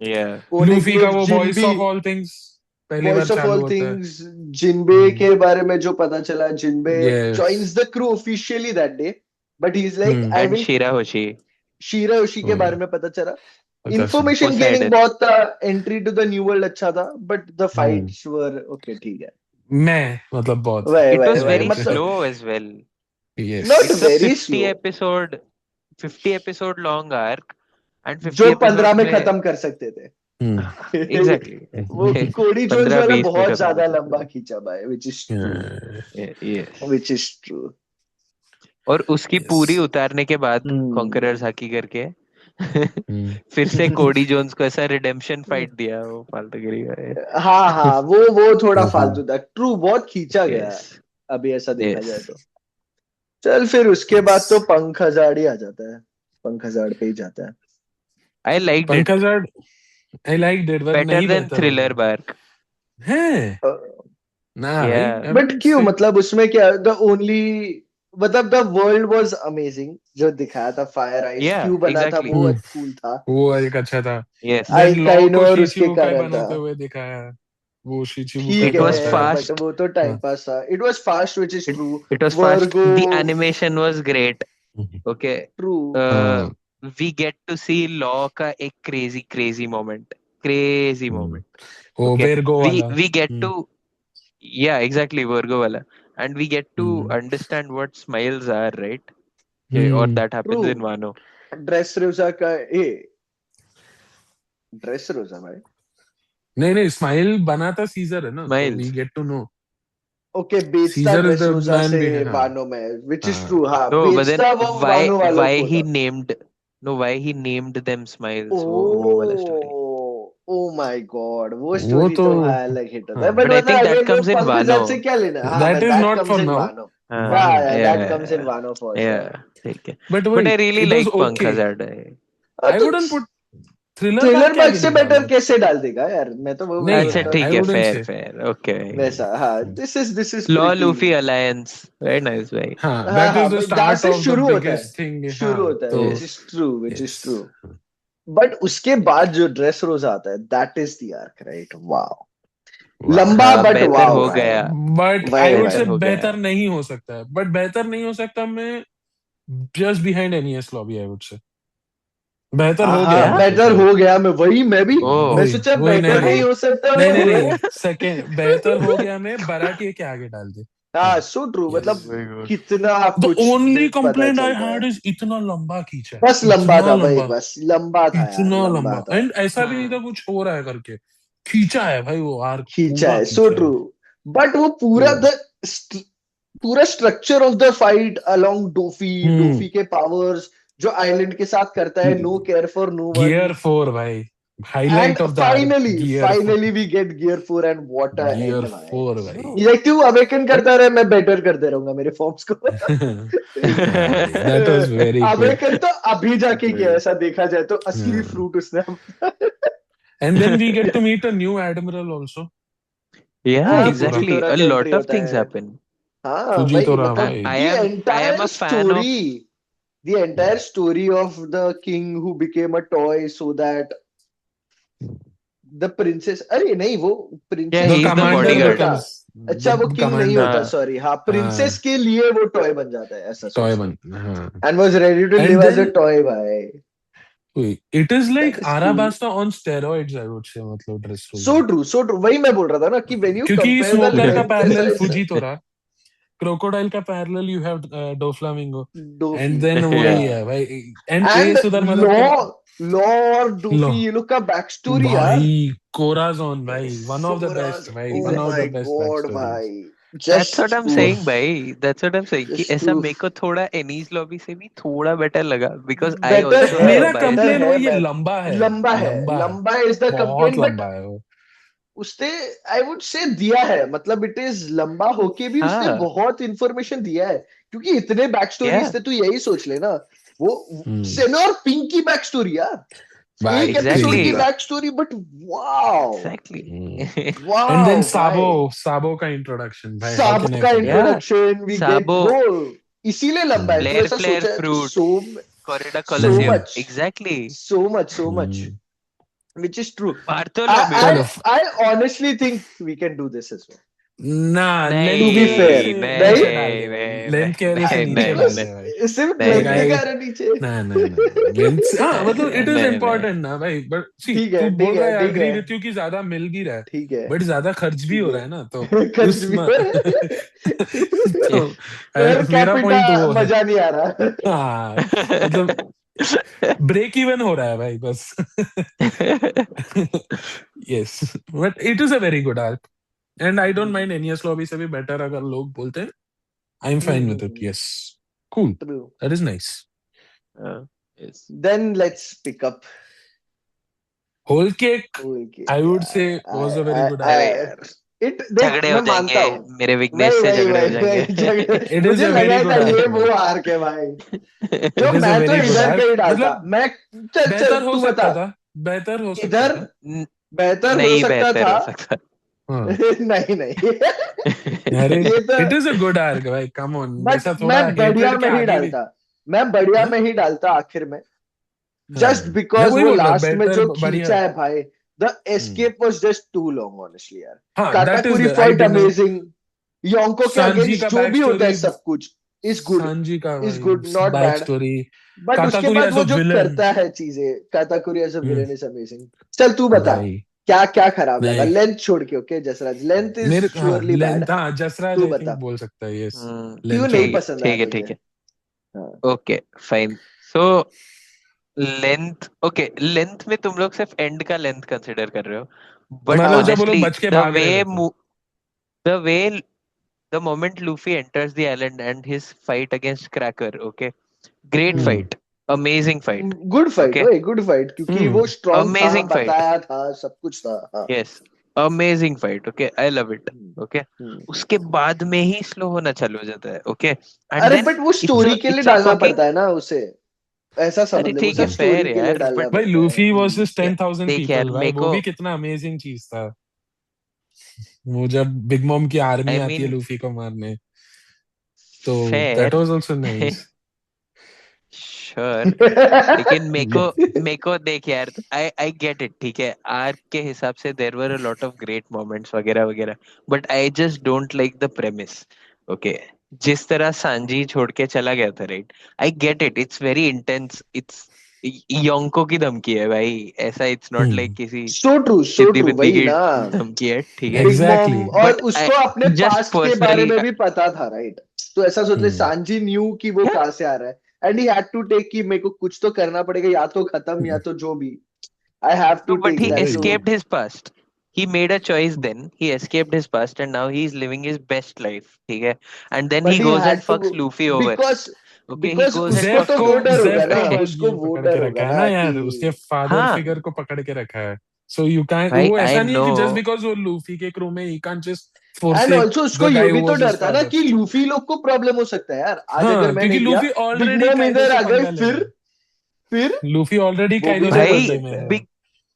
या लूफी का Oniguro वो voice Jinbe, of all things पहली बार voice of चालू all होता है. things, जिनबे के बारे में जो पता चला, जिनबे yes. joins the crew officially that day, but he's like, I and will, शीरा होशी, शीरा उशी के बारे में पता चला। पता चल. वो इंफॉर्मेशन सैड गेनिंग है। बहुत था, entry to the new world अच्छा था, but the fights were okay, ठीक है। मैं मतलब बहुत. वही इट वही वाज वही वेरी मतलब, slow as well. Yes. Not it's a very 50 slow, episode, 50 episode long arc, and जो 50 15 एपिसोड्स में में। खत्म कर सकते थे। एग्जैक्टली। वो कोडी जोन्स 15 वाला 20 में बहुत खत्म कर ज्यादा सकते लंबा खींचा भाई, विच इज ट्रू, हैं। Yes, which is true. और उसकी यस. पूरी उतारने के बाद कॉन्करर्स हाकी करके फिर से कोडी जोन्स को ऐसा रिडेम्पशन फाइट दिया, वो फालतूगिरी है। हाँ हाँ, वो थोड़ा फालतू था, ट्रू, बहुत खींचा गया यस है, अभी ऐसा देखा यस। जाए तो। चल फिर उसके बाद तो पंख हजार ही आ जाता है, पंख हजार पे ही जाता है। I like it Pankaj art. I like did but better नहीं देन बेहतर हो थ्रिलर गया बार्क। है. ना भाई, या आई बट वुडंट क्यों, से. मतलब उसमें क्या, द ओनली, मतलब द वर्ल्ड वाज अमेजिंग जो दिखाया था, फायर आइस या क्यों बना था एग्जैक्टली। वो कूल था। वो एक अच्छा था. यस, देन लॉ काइनो को और उसके शिचिबुकाई कारण था, बनाते हुए दिखाया. वो शिचिबुकाई ठीक इट को वाज आता है, है. बट फास्ट, वो तो टाइम हाँ. पास था, it was fast which is it true. It was fast, Virgo, the animation was great. Okay, true, we get to see Law का एक crazy moment. Crazy moment. वो Okay. वेरगो वाला We get to, yeah, exactly, Virgo wala. And we get to understand what smiles are, right? Okay, or that happens in True. Wano. Dress रोजा का dress रोजा भाई. नहीं smile बनाता scissor है ना, तो Smiles. We get to know. Okay, बेचता Caesar is ड्रेस the रोजा man से behind. वानो में, which is हाँ. true. हाँ, No, but then बेचता वो वानो वालों why को he था. named, no, why he named them Smiles? वो वाला story. Oh my God, वो वो स्टोरी तो तो भाई अलग हिट होता है. हाँ. बट But I मतलब think that again comes in Pankaj से Wano. क्या लेना? हाँ, That but is that not comes for in now. Wano. Wano. Yeah, that comes in Yeah, Wano for yeah, sure. ठीक है. But But I वही, really it was like okay. Pankaj. हाँ, I तो wouldn't put Thriller thriller Bark के bug आगे से नहीं better डालूंगा. कैसे डाल देगा यार? मैं तो वो नहीं, अच्छा बोलता हूँ. ठीक I है, wouldn't fair say. fair, okay. वैसा, हाँ, this is Law pretty. Luffy alliance, very nice भाई. हाँ, हाँ that हाँ, is the जहाँ start से of the शुरू होता है, biggest thing. शुरू हाँ, होता है, तो which is true, which is yes. true. But उसके बाद जो ड्रेस रोजा आता है, that is the arc, right? Wow, Wow. लंबा हाँ, बट बेहतर वाओ हो भाई. गया. But I भाई would भाई say बेहतर हो बेहतर गया. नहीं हो सकता है. But बेहतर नहीं हो सकता मैं just behind NES lobby, I would say. बेहतर हो हाँ, गया क्या? मतलब बेटर भाई. हो गया. मैं भी ओह. मैं वही सोचा वही नहीं बेटर नहीं नहीं हो सकता. नहीं सेकंड बेहतर हो गया मैं बराठी के आगे डाल दे. हाँ, सो ट्रू. Yes. मतलब Very good. कितना The कुछ only पता complaint I चलता है. had is इतना लंबा खींचा है. बस लंबा इतना था भाई, लंबा. बस लंबा था यार, इतना लंबा लंबा. था. एंड ऐसा भी नहीं था कुछ हो रहा है करके. खींचा है भाई वो आर्क. खींचा पूरा है, सो खींचा ट्रू. है. बट वो पूरा पूरा. पूरा structure of the fight along Doffy hmm. के पावर्स जो आइलैंड के साथ करता है, no care for no one. Gear 4 भाई. And highlight of the arc. Gear 4. Finally we get Gear 4 and what a and Gear भाई. 4 भाई. No. ये क्यों अवेकन But करता रहे, मैं बेटर करते रहूंगा मेरे फॉर्म्स को. हाँ भाई, that was very good. Awaken तो अभी जाके किया, Very ऐसा देखा जाए तो असली हाँ. फ्रूट उसने. And then we get to meet a new admiral also. yeah, हाँ, Fujitora. exactly. फुजीतोरा A का lot एंट्री of होता things है. happen. हाँ भाई, Fujitora मतलब भाई. I am a fan of. the entire story of the king who became a toy so that the princess, अरे नहीं, वो Yeah, princess The he's the king commander नहीं bodyguard. होता. becomes अच्छा, वो the किंग नहीं commander. होता, हाँ. सॉरी. हाँ, प्रिंसेस के लिए वो टॉय बन जाता है, ऐसा Toy सोच लो. ban. हाँ. And was ready to And live as a then toy भाई. wait, it is like that is cool. Arabasta on steroids, I would say. मतलब dress so true, so true. वही मैं बोल रहा था ना कि व्हेन यू क्योंकि कंपेयर द स्मोकर का length parallel size. Fujitora. Crocodile का parallel you have Doflamingo. Doffy. And then वही Yeah. है भाई. And एंड A सुधर मतलब लॉ का लॉ और लो डोफी, ये लोग का बैक स्टोरी यार. भाई. कोराजोन भाई. One of the सोराज, best भाई. ओ One of my the best God backstories. भाई. That's what just I'm proof, saying, भाई. That's what I'm saying. कि जस्ट ऐसा मेरे प्रूफ. को थोड़ा एनीज लॉबी से भी थोड़ा बेटर लगा because I बेटर also है, have a मेरा bias. कंप्लेन वो है ये मैं. लंबा है. लंबा है, लंबा है. लंबा इज द बहुत कंप्लेंट. बट लंबा है वो. उसने, आई वुड से, दिया है. मतलब इट इज लंबा होके भी उसने हाँ. बहुत इंफॉर्मेशन दिया है. क्योंकि इतने बैक स्टोरीज Yeah. थे, तू यही सोच लेना. वो हम्म. सेना और पिंक की बैक स्टोरी यार, भाई एक एपिसोड crazy की Exactly. था. Back story. But wow, Exactly. And then wow भाई. Sabo का इंट्रोडक्शन भाई. How साबो can I का forget? Yeah. Introduction we get Sabo, वो. इसीलिए लंबा है, तू Blair ऐसा Flare सोचा है तो. Fruit, so Corrida so Coliseum. Much, Exactly. so much, which is true. Bartholomew. चलो. I honestly think we can do this as well. ना To be लेंथ की fair, वजह नहीं से नहीं, नीचे डाल दे भाई. नहीं लेंथ की वजह से नहीं नीचे नहीं डाल बिकॉज दे नहीं भाई. सिर्फ नहीं लेंथ के नहीं कारण नीचे. नहीं लेंथ. हाँ मतलब इट इज नहीं इम्पोर्टेंट ना भाई. बट सी ठीक तू है, बोल ठीक रहा है, है ठीक अग्री है, विथ यू कि ज्यादा मिल भी रहा है. ठीक है, बट ज्यादा खर्च भी ठीक हो है. रहा है ना, तो खर्च उस भी हो रहा है. तो पर मेरा कैपिटा पॉइंट वो है. मजा नहीं आ रहा. हाँ मतलब ब्रेक इवन हो रहा है भाई बस. Yes but it is a very good arc. And I don't mind Enies Lobby से भी बेटर अगर लोग बोलते हैं. I am fine with it. Yes cool. True. That is nice. Yes. Then let's pick up. Whole cake Okay. I would say was a very good अरे arc. यार, it देख, झगड़े हो मैं मानता जाएंगे, हूँ. मेरे विघ्नेश से वही झगड़े हो वही वही जाएंगे. झगड़े. इट इज मुझे अ लगा वेरी था गुड ये आर्क. वो आर्क है भाई. जो इट इज अ मैं तो वेरी गुड इधर का ही आर्क. डालता. मतलब मैं, चल बेहतर हो तू सकता बता. था. बेहतर हो सकता इधर था. बेहतर हो नहीं, सकता बेहतर था. हो सकता. हाँ. नहीं नहीं. अरे ये तो, it is a good arc भाई. Come on. बट ऐसा मैं थोड़ा बढ़िया हेट्रेड के में ही आगे भी. डालता. मैं बढ़िया हाँ? में ही डालता आखिर में. हाँ. जस्ट मैं बिकॉज वही वो बोल रहा हूँ. लास्ट में बेटर जो बढ़िया. खींचा है भाई, the escape was just too long honestly यार. हाँ that is Katakuri I fight deny. Amazing. Yonko के सांजी अगेंस्ट का जो बैक भी होता है स्टोरी. सब कुछ. is good, सांजी का is good, vibes, not back bad. Story, but उसके काताकुरी बाद एज वो अ जो विलन। करता है चीजें, Katakuri as a villain is amazing. चल तू बता, भाई क्या क्या खराब लगा नहीं, लेंथ छोड़ के. ओके जसराज, लेंथ इज मेरे हाँ श्योरली बैड. लेंथ, हाँ जसराज तू आई थिंक बता बोल सकता है, यस लेंथ क्यों छोड़ नहीं ठीक है, के। पसंद आया ठीक है, तुझे. ठीक है. हाँ. Okay, fine. So length, okay, length में तुम लोग सिर्फ एंड का लेंथ कंसिडर कर रहे हो, बट मतलब जब वो लोग ऑनेस्टली बच के द भाग वे रहे थे तो। The way the moment Luffy enters the island and his fight against Cracker, okay, great hmm fight, amazing fight, good fight okay, भाई, गुड फाइट, क्योंकि वो हम्म स्ट्रांग था, amazing fight, बताया था, सब कुछ था. हाँ. yes, amazing fight, okay, I love it, hmm, okay. हम्म. उसके बाद में ही स्लो होना चालू हो जाता है, okay, and अरे then बट वो it's स्टोरी a के लिए it's a डालना fucking, पड़ता है ना उसे. ऐसा समझ अरे ले, वो ठीक है, सब हम्म। फेयर स्टोरी के लिए यार, डालना बट भाई पड़ता है. लूफी वर्सेस 10,000 देख यार पीपल, भाई मेरे वो को, भी कितना अमेजिंग चीज था। वो जब बिग मॉम की आर्मी आई आती है मीन लूफी को मारने, तो that fair, was also nice. Sure, लेकिन मेको देख यार, आई आई गेट इट, ठीक है, आर्क के हिसाब से there were a lot of great moments वगैरह वगैरह, but I just don't like the premise, okay. जिस तरह सांजी छोड़ के चला गया था, right, I get it, it's very intense, it's Yonko की धमकी है भाई, ऐसा इट्स नॉट लाइक हम्म किसी सो सिद्धि ट्रू बिद्धि वही की ना. धमकी है, ठीक है, बिग मॉम, एग्जैक्टली। और बट आई उसको अपने जस्ट पास्ट के बारे पर्सनली, में भी पता था, राइट. तो ऐसा सोच ले, हम्म सांजी न्यू कि वो कहाँ से आ रहा है, and he had to take कि मेरे को कुछ तो करना पड़ेगा, या तो खत्म या तो जो भी. I have no, to but take he that. तो escaped his past. He made a choice then. He escaped his past and now he's living his best life. ठीक है? And then he but he goes and had to, fucks Luffy over. Because Okay, he because goes and उसको जैप fucks तो को वो Luffy. डर होगा JAP ना, को भाई उसको ये वो पकड़ के डर रखा होगा है ना ना कि. यार, उसके फादर हाँ, फिगर को पकड़ के रखा है। सो यू कैन, भाई वो I ऐसा नहीं है कि जस्ट know. बिकॉज वो लूफी के क्रू में he can just and forsake also उसको द ये गाय भी हु तो वाज डर हिज था ना फादर। कि लूफी लोग को प्रॉब्लम हो सकता है यार, आज अगर हाँ मैं क्योंकि नहीं गया, लूफी बिग ऑलरेडी मॉम काइदो इधर से आ गई, पंगा ले रहा है। फिर लूफी ऑलरेडी वो भी काइदो से तो कर भाई पंगे में सकता है। बिग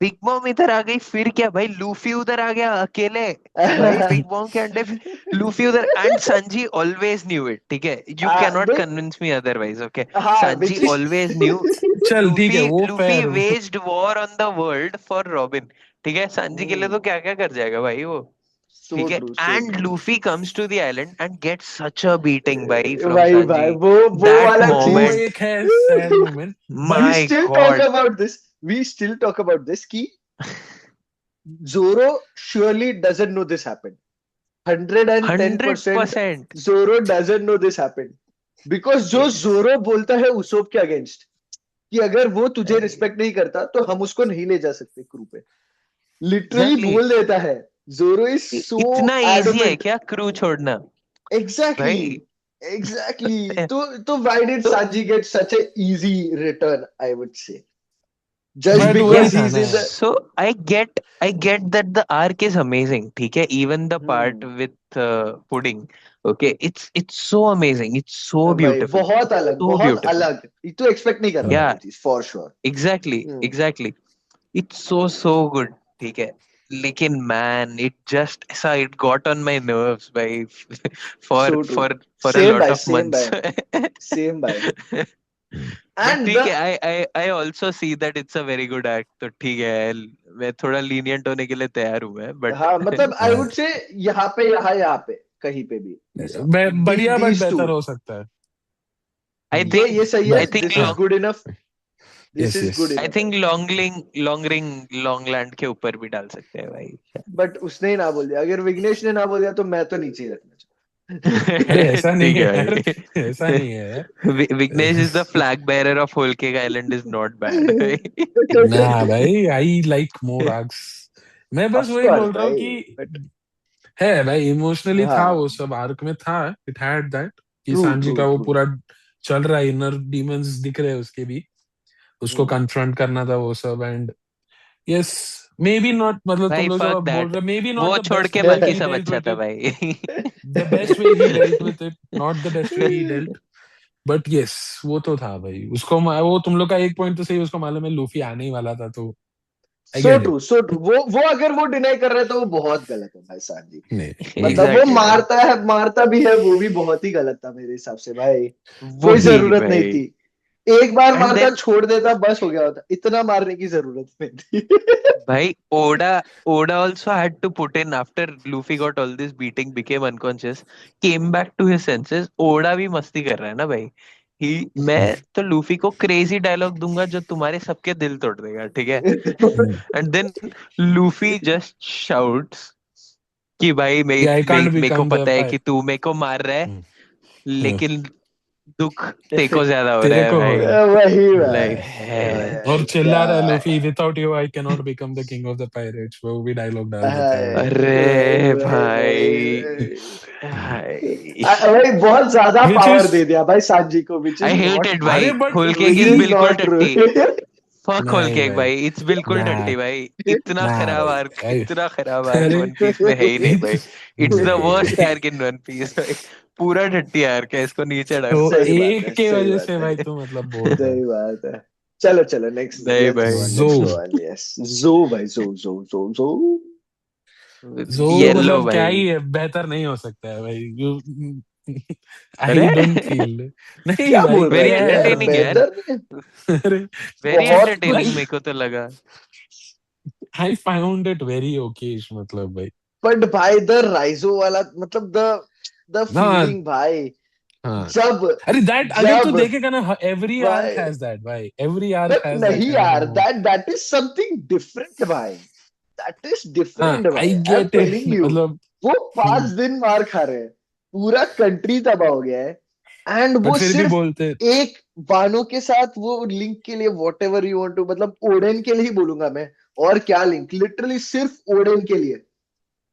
बिग मॉम इधर आ गई फिर क्या भाई, लूफी उधर आ गया अकेले, भाई है. बिग मॉम के अंडे फिर लूफी उधर, and Sanji always knew it, ठीक है, यू कैन नॉट देख. Convince me otherwise, okay. हाँ Sanji which is. Always knew. चल ठीक है, लूफी वो Luffy fair. Waged war on the world for Robin, ठीक है, सांजी के लिए तो क्या क्या कर जाएगा भाई वो, सो ठीक है, true, so and true. Luffy comes to the island and gets such a beating भाई फ्रॉम भाई भाई, सांजी, वो दैट वाला वो चीज. मोमेंट, एक है sad moment, we but my still talk God, about this, we still talk about this कि Zoro surely doesn't know this happened. 100%. 110% Zoro doesn't know this happened. Because जो Yes, Zoro बोलता है Usopp के against, कि अगर वो तुझे respect नहीं करता तो हम उसको नहीं ले जा सकते क्रू पे, लिटरली एग्जैक्टली, बोल देता है. Zoro is so इतना इजी है adamant. क्या क्रू छोड़ना, भाई. Exactly. Exactly. तो why did तो Sanji get such a easy return, I would say. Just but yeah, वही because था he's ना in the. यार। so I get that the arc is amazing, ठीक है, even the part Hmm. with pudding, okay, it's so amazing, it's so भाई beautiful, बहुत it's अलग, so बहुत beautiful, अलग. ये तो एक्सपेक्ट नहीं कर रहा था yeah, वो चीज, for sure. exactly, it's so good, ठीक है, लेकिन man, it just ऐसा it got on my nerves भाई for so true. for for a same lot bye, of same months. Bye, same bye. But and ठीक the. है, I also see that it's a very good act, तो ठीक है, मैं थोड़ा lenient होने के लिए तैयार हूँ मैं, बट हाँ मतलब आई वुड से, यहाँ पे कहीं पे भी ऐसा. बढ़िया बट दीज टू. बेहतर हो सकता है। आई थिंक ये सही है, आई थिंक दिस इज हाँ, good enough, this yes is yes. Good I enough think भाई. लॉन्ग रिंग लॉन्ग लैंड के ऊपर भी डाल सकते हैं भाई. बट उसने ही ना बोल दिया, अगर विघ्नेश ने ना बोल दिया तो मैं तो नीचे ही रखना अरे ऐसा नहीं ठीक है है यार, ऐसा भाई. नहीं है यार। Vighnesh is the flag bearer of whole cake island is not bad भाई. ना चाहूंगा. भाई, आई लाइक मोर आर्क्स। मैं बस ऑफ वही कोर्स बोल रहा हूँ भाई. कि बट है भाई, इमोशनली था हाँ. वो सब आर्क में था, इट हैड दैट कि ट्रू, सांजी ट्रू, का वो ट्रू. पूरा चल रहा है, इनर डीमंस दिख रहे हैं उसके भी, उसको कन्फ्रंट करना था वो सब। And yes, may be not, मतलब तुम भाई लोग फक सब बोल दैट, रहे मे बी नॉट वो द छोड़ बेस्ट के वे बाकी ही सब डेल्ट अच्छा विद था इट, भाई. The best way he dealt with it, not the best way he dealt, but yes वो तो था भाई। उसको वो तुम लोग का एक पॉइंट तो सही, उसको मालूम है लूफी आने ही वाला था, तो I so get it. True, so true. वो अगर वो डिनाई कर रहा है तो वो बहुत गलत है भाई साहब. नहीं मतलब वो एग्जैक्टली भाई, मारता है, मारता भी है, वो भी बहुत ही गलत था मेरे हिसाब से भाई. वो कोई ही जरूरत नहीं भाई. थी. एक बार And मारता then छोड़ देता बस हो गया होता, इतना मारने की जरूरत नहीं थी। bhai, Oda also had to put in after Luffy got all this beating, became unconscious, came back to his senses. Oda भी मस्ती कर रहा है ना भाई। मैं तो लूफी को क्रेजी डायलॉग दूंगा जो तुम्हारे सबके दिल तोड़ देगा, ठीक है। And then Luffy just shouts कि भाई I can't मेरे को become the पता है pie. कि तू मेरे को मार रहा है, लेकिन दुख तेको ज्यादा हो रहा तेरे है को हो भाई। रहा है। वही लाइक भाई, है और चिल्ला रहा है क्या Luffy, without you I can not become the king of the pirates. वो भी डायलॉग डाल देता है भाई। अरे भाई भाई भाई बहुत ज्यादा Which पावर is दे दिया भाई सांजी को, which I is hate not it true, अरे भाई। But Whole Cake which is ये इज बिल्कुल नॉट ट्रू। टट्टी। फक होल नहीं केक भाई, भाई, इट्स बिल्कुल ना टट्टी भाई। इतना ना खराब भाई। आर्क, इतना खराब आर्क अरे वन पीस में है ही नहीं भाई। इट्स द वर्स्ट नहीं, आर्क इन वन पीस भाई। पूरा टट्टी आर्क है, इसको नीचे तो डाल सही भाई। बात एक है, के सही वजह बात से है, भाई तू मतलब बोर था। सही बात है। चलो चलो नेक्स्ट, नहीं लेट्स गो भाई, ऑन, जो लेट्स गो ऑन, यस। जो भाई, जो जो येलो मतलब क्या भाई। ही है, बेहतर नहीं हो सकता है भाई। यू अरे आई डोंट फील, नहीं क्या भाई बोल रहा वेरी है क्या तू है यार, एंटरटेनिंग मतलब। यार, बेहतर नहीं है? अरे वेरी बहुत एंटरटेनिंग भाई, मेरे को तो लगा। I found it very Okesh मतलब भाई। बट भाई द राइजो वाला मतलब द हाँ फीलिंग भाई, हाँ। जब अरे दैट अगर तू जब देखेगा ना, एवरी आर्क भाई, हैज दैट भाई, every arc but has that नहीं काइंड ऑफ यार, moment. That is something different भाई, दैट इज हाँ डिफरेंट आई भाई, I am get it telling you. मतलब। वो 5 दिन मार खा रहे हैं, पूरा कंट्री तबाह हो गया है, एंड बट वो फिर भी सिर्फ बोलते। एक बानो के साथ वो लिंक के लिए, whatever you want to, मतलब ओडेन के लिए ही बोलूंगा मैं, और क्या लिंक, लिटरली सिर्फ ओडेन के लिए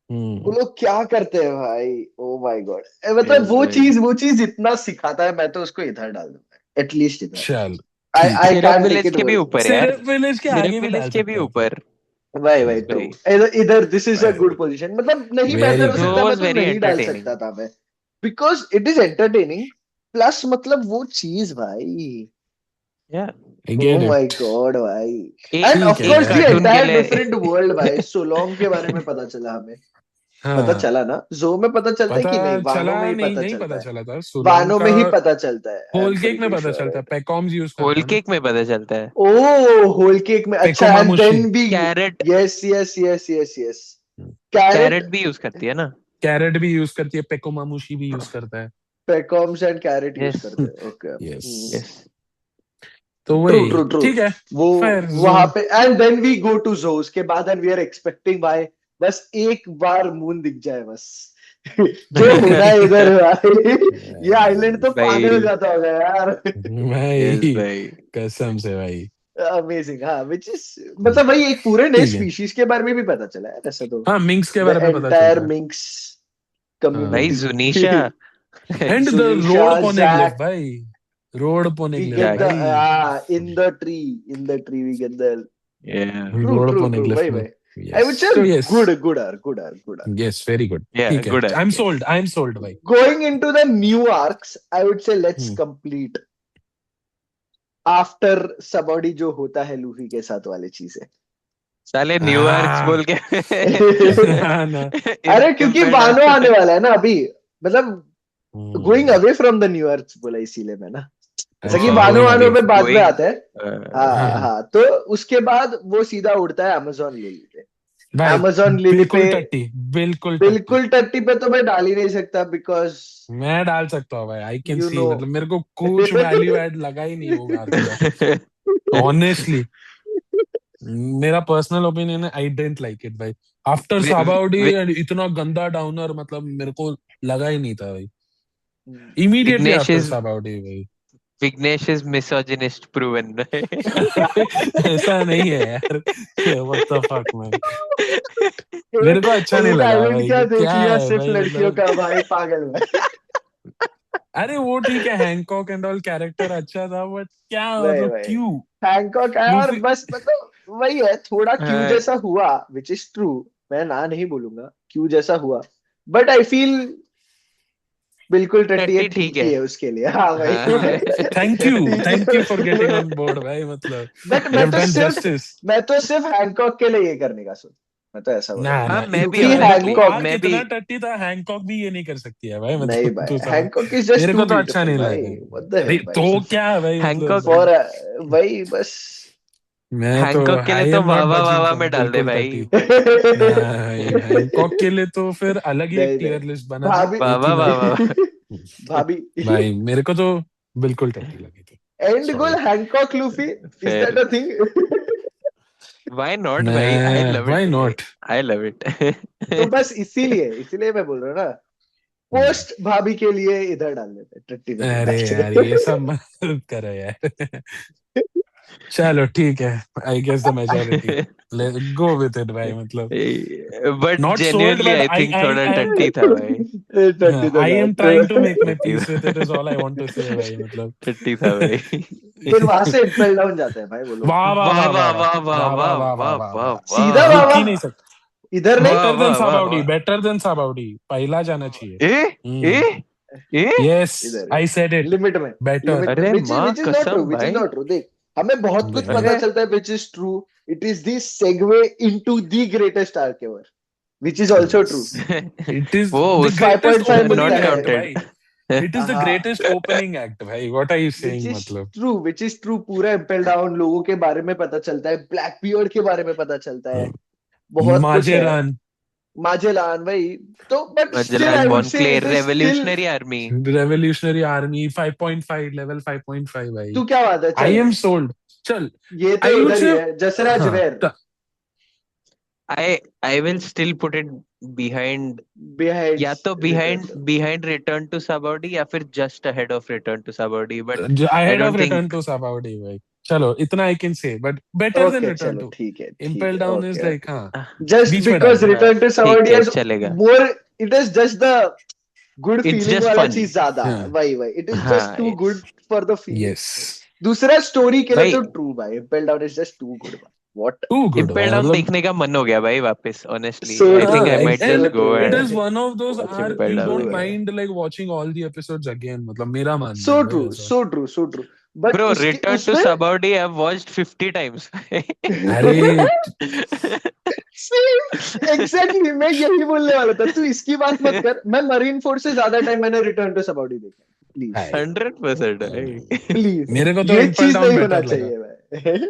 वो हम्म लोग क्या करते हैं भाई। ओ माय गॉड, मतलब यस भाई। वो चीज इतना सिखाता है, मैं तो उसको इधर डाल दूंगा, एटलीस्ट इधर। चल आई ठीक आई है। सिरप कांट टेक विलेज इट के भी वर्स। ऊपर यार। सिर्फ विलेज के सिरप आगे भी विलेज डाल के भी सकते हैं फिर। ऊपर भाई भाई हम्म, ट्रू, भाई। इधर इधर दिस इज अ भाई गुड पोजीशन, मतलब नहीं वेरी बेहतर हो जो गुड। सकता, वाज मतलब वेरी नहीं डाल एंटरटेनिंग। सकता था मैं, because it is entertaining, plus मतलब वो चीज भाई, या आई ओ गेट माय इट। गॉड भाई। एंड ठीक ऑफ है एक कोर्स द यार। कार्टून के एंटायर लिए। डिफरेंट वर्ल्ड भाई, सोलोंग के बारे में पता चला हमें, पता हाँ चला ना, जो में पता चलता है पता कि नहीं, चला वानों में ही नहीं, पता नहीं चलता पता है, चला था सुलोंग वानों का। में ही पता चलता है, आई एम होल केक में प्रीटी पता श्योर चलता है, इट। पैकॉम्स यूज करता होल है ना। केक में पता चलता है। ओ होल केक में, पेको अच्छा, एंड मामुशी। देन भी, Carrot, yes yes yes yes yes, Carrot, Carrot भी यूज करती है ना। कैरेट भी यूज करती है, पेको मामुशी भी यूज करता है। Pekoms and Carrot use yes करते हैं, ओके। यस। यस। तो ट्रू वही ट्रू ट्रू। ठीक है। वो फायर जो। वहां पे, and then we go to जो, उसके बाद एंड वी आर एक्सपेक्टिंग भाई बस एक बार मून दिख जाए बस। जो होना है इधर भाई, ये आइलैंड तो पागल हो भाई। जाता होगा यार। यस भाई भाई। कसम से भाई। अमेजिंग, हाँ, विच इज मतलब भाई एक पूरे नए ठीक है। स्पीशीज के बारे में भी पता चला है वैसे तो, हाँ मिंक्स के द बारे में पता एंटायर चलता है। मिंक्स हाँ भाई community. Zunisha. And the Zunisha, Road Poneglyph Jack, भाई। रोड we पोनेग्लिफ get क्या? the भाई। in the tree we get the, या रोड true पोनेग्लिफ भाई में। भाई, I would यस say तो yes. good arc. Yes very good या ठीक है। Good I am arc, yes. Sold, I am sold भाई। Going into the new arcs, I would say let's hmm. complete after सबॉडी जो होता है Luffy के साथ वाली चीजें। साले न्यू आर्क्स हाँ बोल के ना ना। अरे क्योंकि बानो आने इम्पेंड। वाला है ना अभी, मतलब going hmm, away from the new arcs बोला इसीलिए मैं ना, जैसा कि अच्छा बानो गोइंग वानो अवे पे फ्रॉम। बाद में गोइंग। आते हैं। हाँ हाँ हाँ हाँ, तो उसके बाद वो सीधा उड़ता है अमेजोन लिली पे, भाई अमेजोन लिली पे। बिल्कुल टट्टी, बिल्कुल टट्टी। बिल्कुल टट्टी पे तो मैं डाल ही नहीं सकता, बिकॉज मैं डाल सकता हूँ भाई, I can you see no. मतलब मेरे को कुछ वैल्यू ऐड लगा ही नहीं वो आर्क का। ऑनेस्टली मेरा पर्सनल ओपिनियन है, आई डेंट लाइक इट भाई। आफ्टर साबाउडी इतना गंदा डाउनर मतलब मेरे को लगा ही नहीं था भाई। इमीडिएटली विग्नेश आफ्टर इज साबाउडी भाई। Vignesh is misogynist proven. ऐसा नहीं है यार, व्हाट द फक मैन। मेरे को अच्छा नहीं एक लगा आइलैंड भाई, क्या कि देख क्या लिया है सिर्फ भाई लड़कियों मतलब। का, भाई पागल है। अरे वो ठीक है, हैंकॉक एंड ऑल कैरेक्टर अच्छा था, बट क्या नहीं मतलब भाई, क्यों। हैंकॉक है और लूफी। बस, मतलब वही है, थोड़ा क्यू हाँ, जैसा हुआ, विच इज ट्रू, मैं ना नहीं बोलूंगा, क्यू जैसा हुआ, बट आई फील बिल्कुल टट्टी है, टट्टी ठीक ठीक ही है। है उसके लिए, हाँ भाई। हाँ। थैंक यू फॉर गेटिंग ठीक ऑन बोर्ड भाई मतलब। But you have done justice. मैं तो सिर्फ हैंकॉक के लिए ये करने का सोच, मैं तो ऐसा ना बोलूंगा। ना हाँ मैं भी क्योंकि ऑनेस्टली वो हैंकॉक आर्क मैं भी इतना टट्टी था, हैंकॉक भी ये नहीं कर सकती है भाई, नहीं मतलब भाई, तू समझ। हैंकॉक इज जस्ट मेरे टू को तो अच्छा ब्यूटीफुल नहीं भाई, लगा। व्हाट द अरे हेल भाई। तो क्या है भाई, हैंकॉक मतलब फॉर भाई बस। मैं तो हैंकॉक के लिए आई तो am not Wawa buzzing Wawa from में डाल दे बिल्कुल भाई। टट्टी। ना भाई, हैंकॉक के लिए तो फिर अलग ही एक नहीं नहीं, टियर लिस्ट बना दे, भाभी एक वावा ही नाम। वावा। भाभी। भाई मेरे को तो बिल्कुल टट्टी लगी थी, and goal sorry. Hancock Luffy, is that फिर अ थिंग? व्हाई नॉट भाई, आई मैं love why it. Not. I love it. तो बस इसीलिए मैं बोल रहा हूँ ना, पोस्ट भाभी के लिए इधर डाल देते, टट्टी पे नहीं अरे यार डालते। ये सब मत करो यार। चलो ठीक है, I guess the majority, go with it भाई, मतलब but not sold genuinely but I think थोड़ा आई टट्टी था भाई। टट्टी तो आई था एम तो। Trying to make my peace with it, is all I want to say भाई, मतलब। टट्टी था भाई। फिर वहां से इम्पेल डाउन जाते हैं भाई वो लोग। वाह वाह वाह वाह वाह वाह वाह वाह वाह वाह वाह वाह वाह वाह वाह वाह वाह। सीधा वाह रुक बाबा, ही नहीं सकता। इधर नहीं। वाह बेटर देन वाह वाह साबाउडी, वाह। बेटर देन साबाउडी, पहला जाना चाहिए। ए ए हम्म। ए। यस, इधर आई सेड इट। लिमिट में, बेटर। लिमिट में, अरे माँ विच इज नॉट ट्रू, कसम विच इज भाई। Not true. देख, हमें बहुत कुछ पता अरे चलता है which is true. It is the segue into the greatest arc ever, which is also true. Yes, it is वो द उस 5.5 ग्रेटेस्ट मिलता ओपनिंग नॉट है। Act counted. भाई। इट इज द हाँ, ग्रेटेस्ट ओपनिंग एक्ट भाई, what are you which saying, is मतलब। True, which is true. पूरा Impel Down लोगों के बारे में पता चलता है, ब्लैक बियर्ड के बारे में पता चलता है, बहुत कुछ है। माजेरान, माजेलान भाई। तो but still Magellan I would say मॉन्क्लेर it is still. Revolutionary army. Revolutionary army 5.5, level 5.5 भाई। तू क्या बात है, आई चल। Am sold. चल, ये तो आई वुड उधर ही से। है, जसराज हाँ where I will still put it behind, behind या तो return. Behind behind return to Sabaody या फिर just ahead of return to Sabaody, but I ahead of don't return think. To Sabaody भाई। चलो इतना I can say, but better then okay return चलो, to. ठीक है ठीक इम्पेल है, down is okay like, okay. हाँ, जस्ट बीच में डाल बिकॉज दो। रिटर्न टू ठीक सावर्डी है इज चलेगा। More, it is just the good it's feeling just वाला फन। चीज ज्यादा है, हाँ, वही वही, इट इज जस्ट हाँ too good for the feeling. Yes, दूसरा स्टोरी के लिए भाई, तो ट्रू भाई, Impel down is just too good. What, too good Impel भाई, डाउन मतलब। देखने का मन हो गया भाई वापस, honestly so I true think I हाँ, भाई, might so just and go true it and is भाई, one of those watch arc impale you true don't down. भाई, mind like watching all the episodes again, मतलब मेरा मानना सो है true भाई ऐसा। सो true so true. But bro उसके return to उसमें सबॉडी आई वॉच्ड 50 टाइम्स। अरे एग्जैक्टली मैं यही बोलने वाला था, तू इसकी बात मत कर। मैं मरीन फोर्स से ज्यादा टाइम मैंने रिटर्न टू सबॉडी देखा, प्लीज भाई, 100% भाई। प्लीज, मेरे को तो ये इम्पल चीज डाउन नहीं होना बेटर लगा। चाहिए भाई।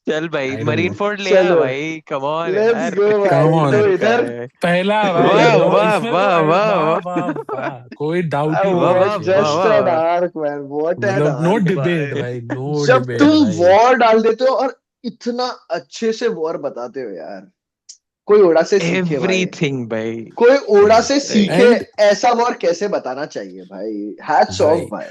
चल भाई आई डोंट मरीन नो, फोर्ड ले आ चलो, भाई, कम ऑन लेट्स यार, गो क्या कम भाई, ऑन। तो कर का इधर है। पहला भाई, इधर वाह वाह इसमें तो वाह वाह वाह वाह वाह वाह, कोई डाउट ही नहीं वाह होना व्हाट, वाह चाहिए वाह भाई। जस्ट वाह एन वाह। आर्क मैन, व्हाट एन मतलब नो आर्क डिबेट भाई। भाई, नो जब डिबेट तुम भाई। वॉर डाल देते हो और इतना अच्छे से वॉर बताते हो यार, कोई ओड़ा से सीखे भाई, एवरीथिंग भाई। कोई ओड़ा से Right. सीखे। एंड ऐसा वॉर कैसे बताना चाहिए भाई, हैट्स ऑफ भाई, भाई,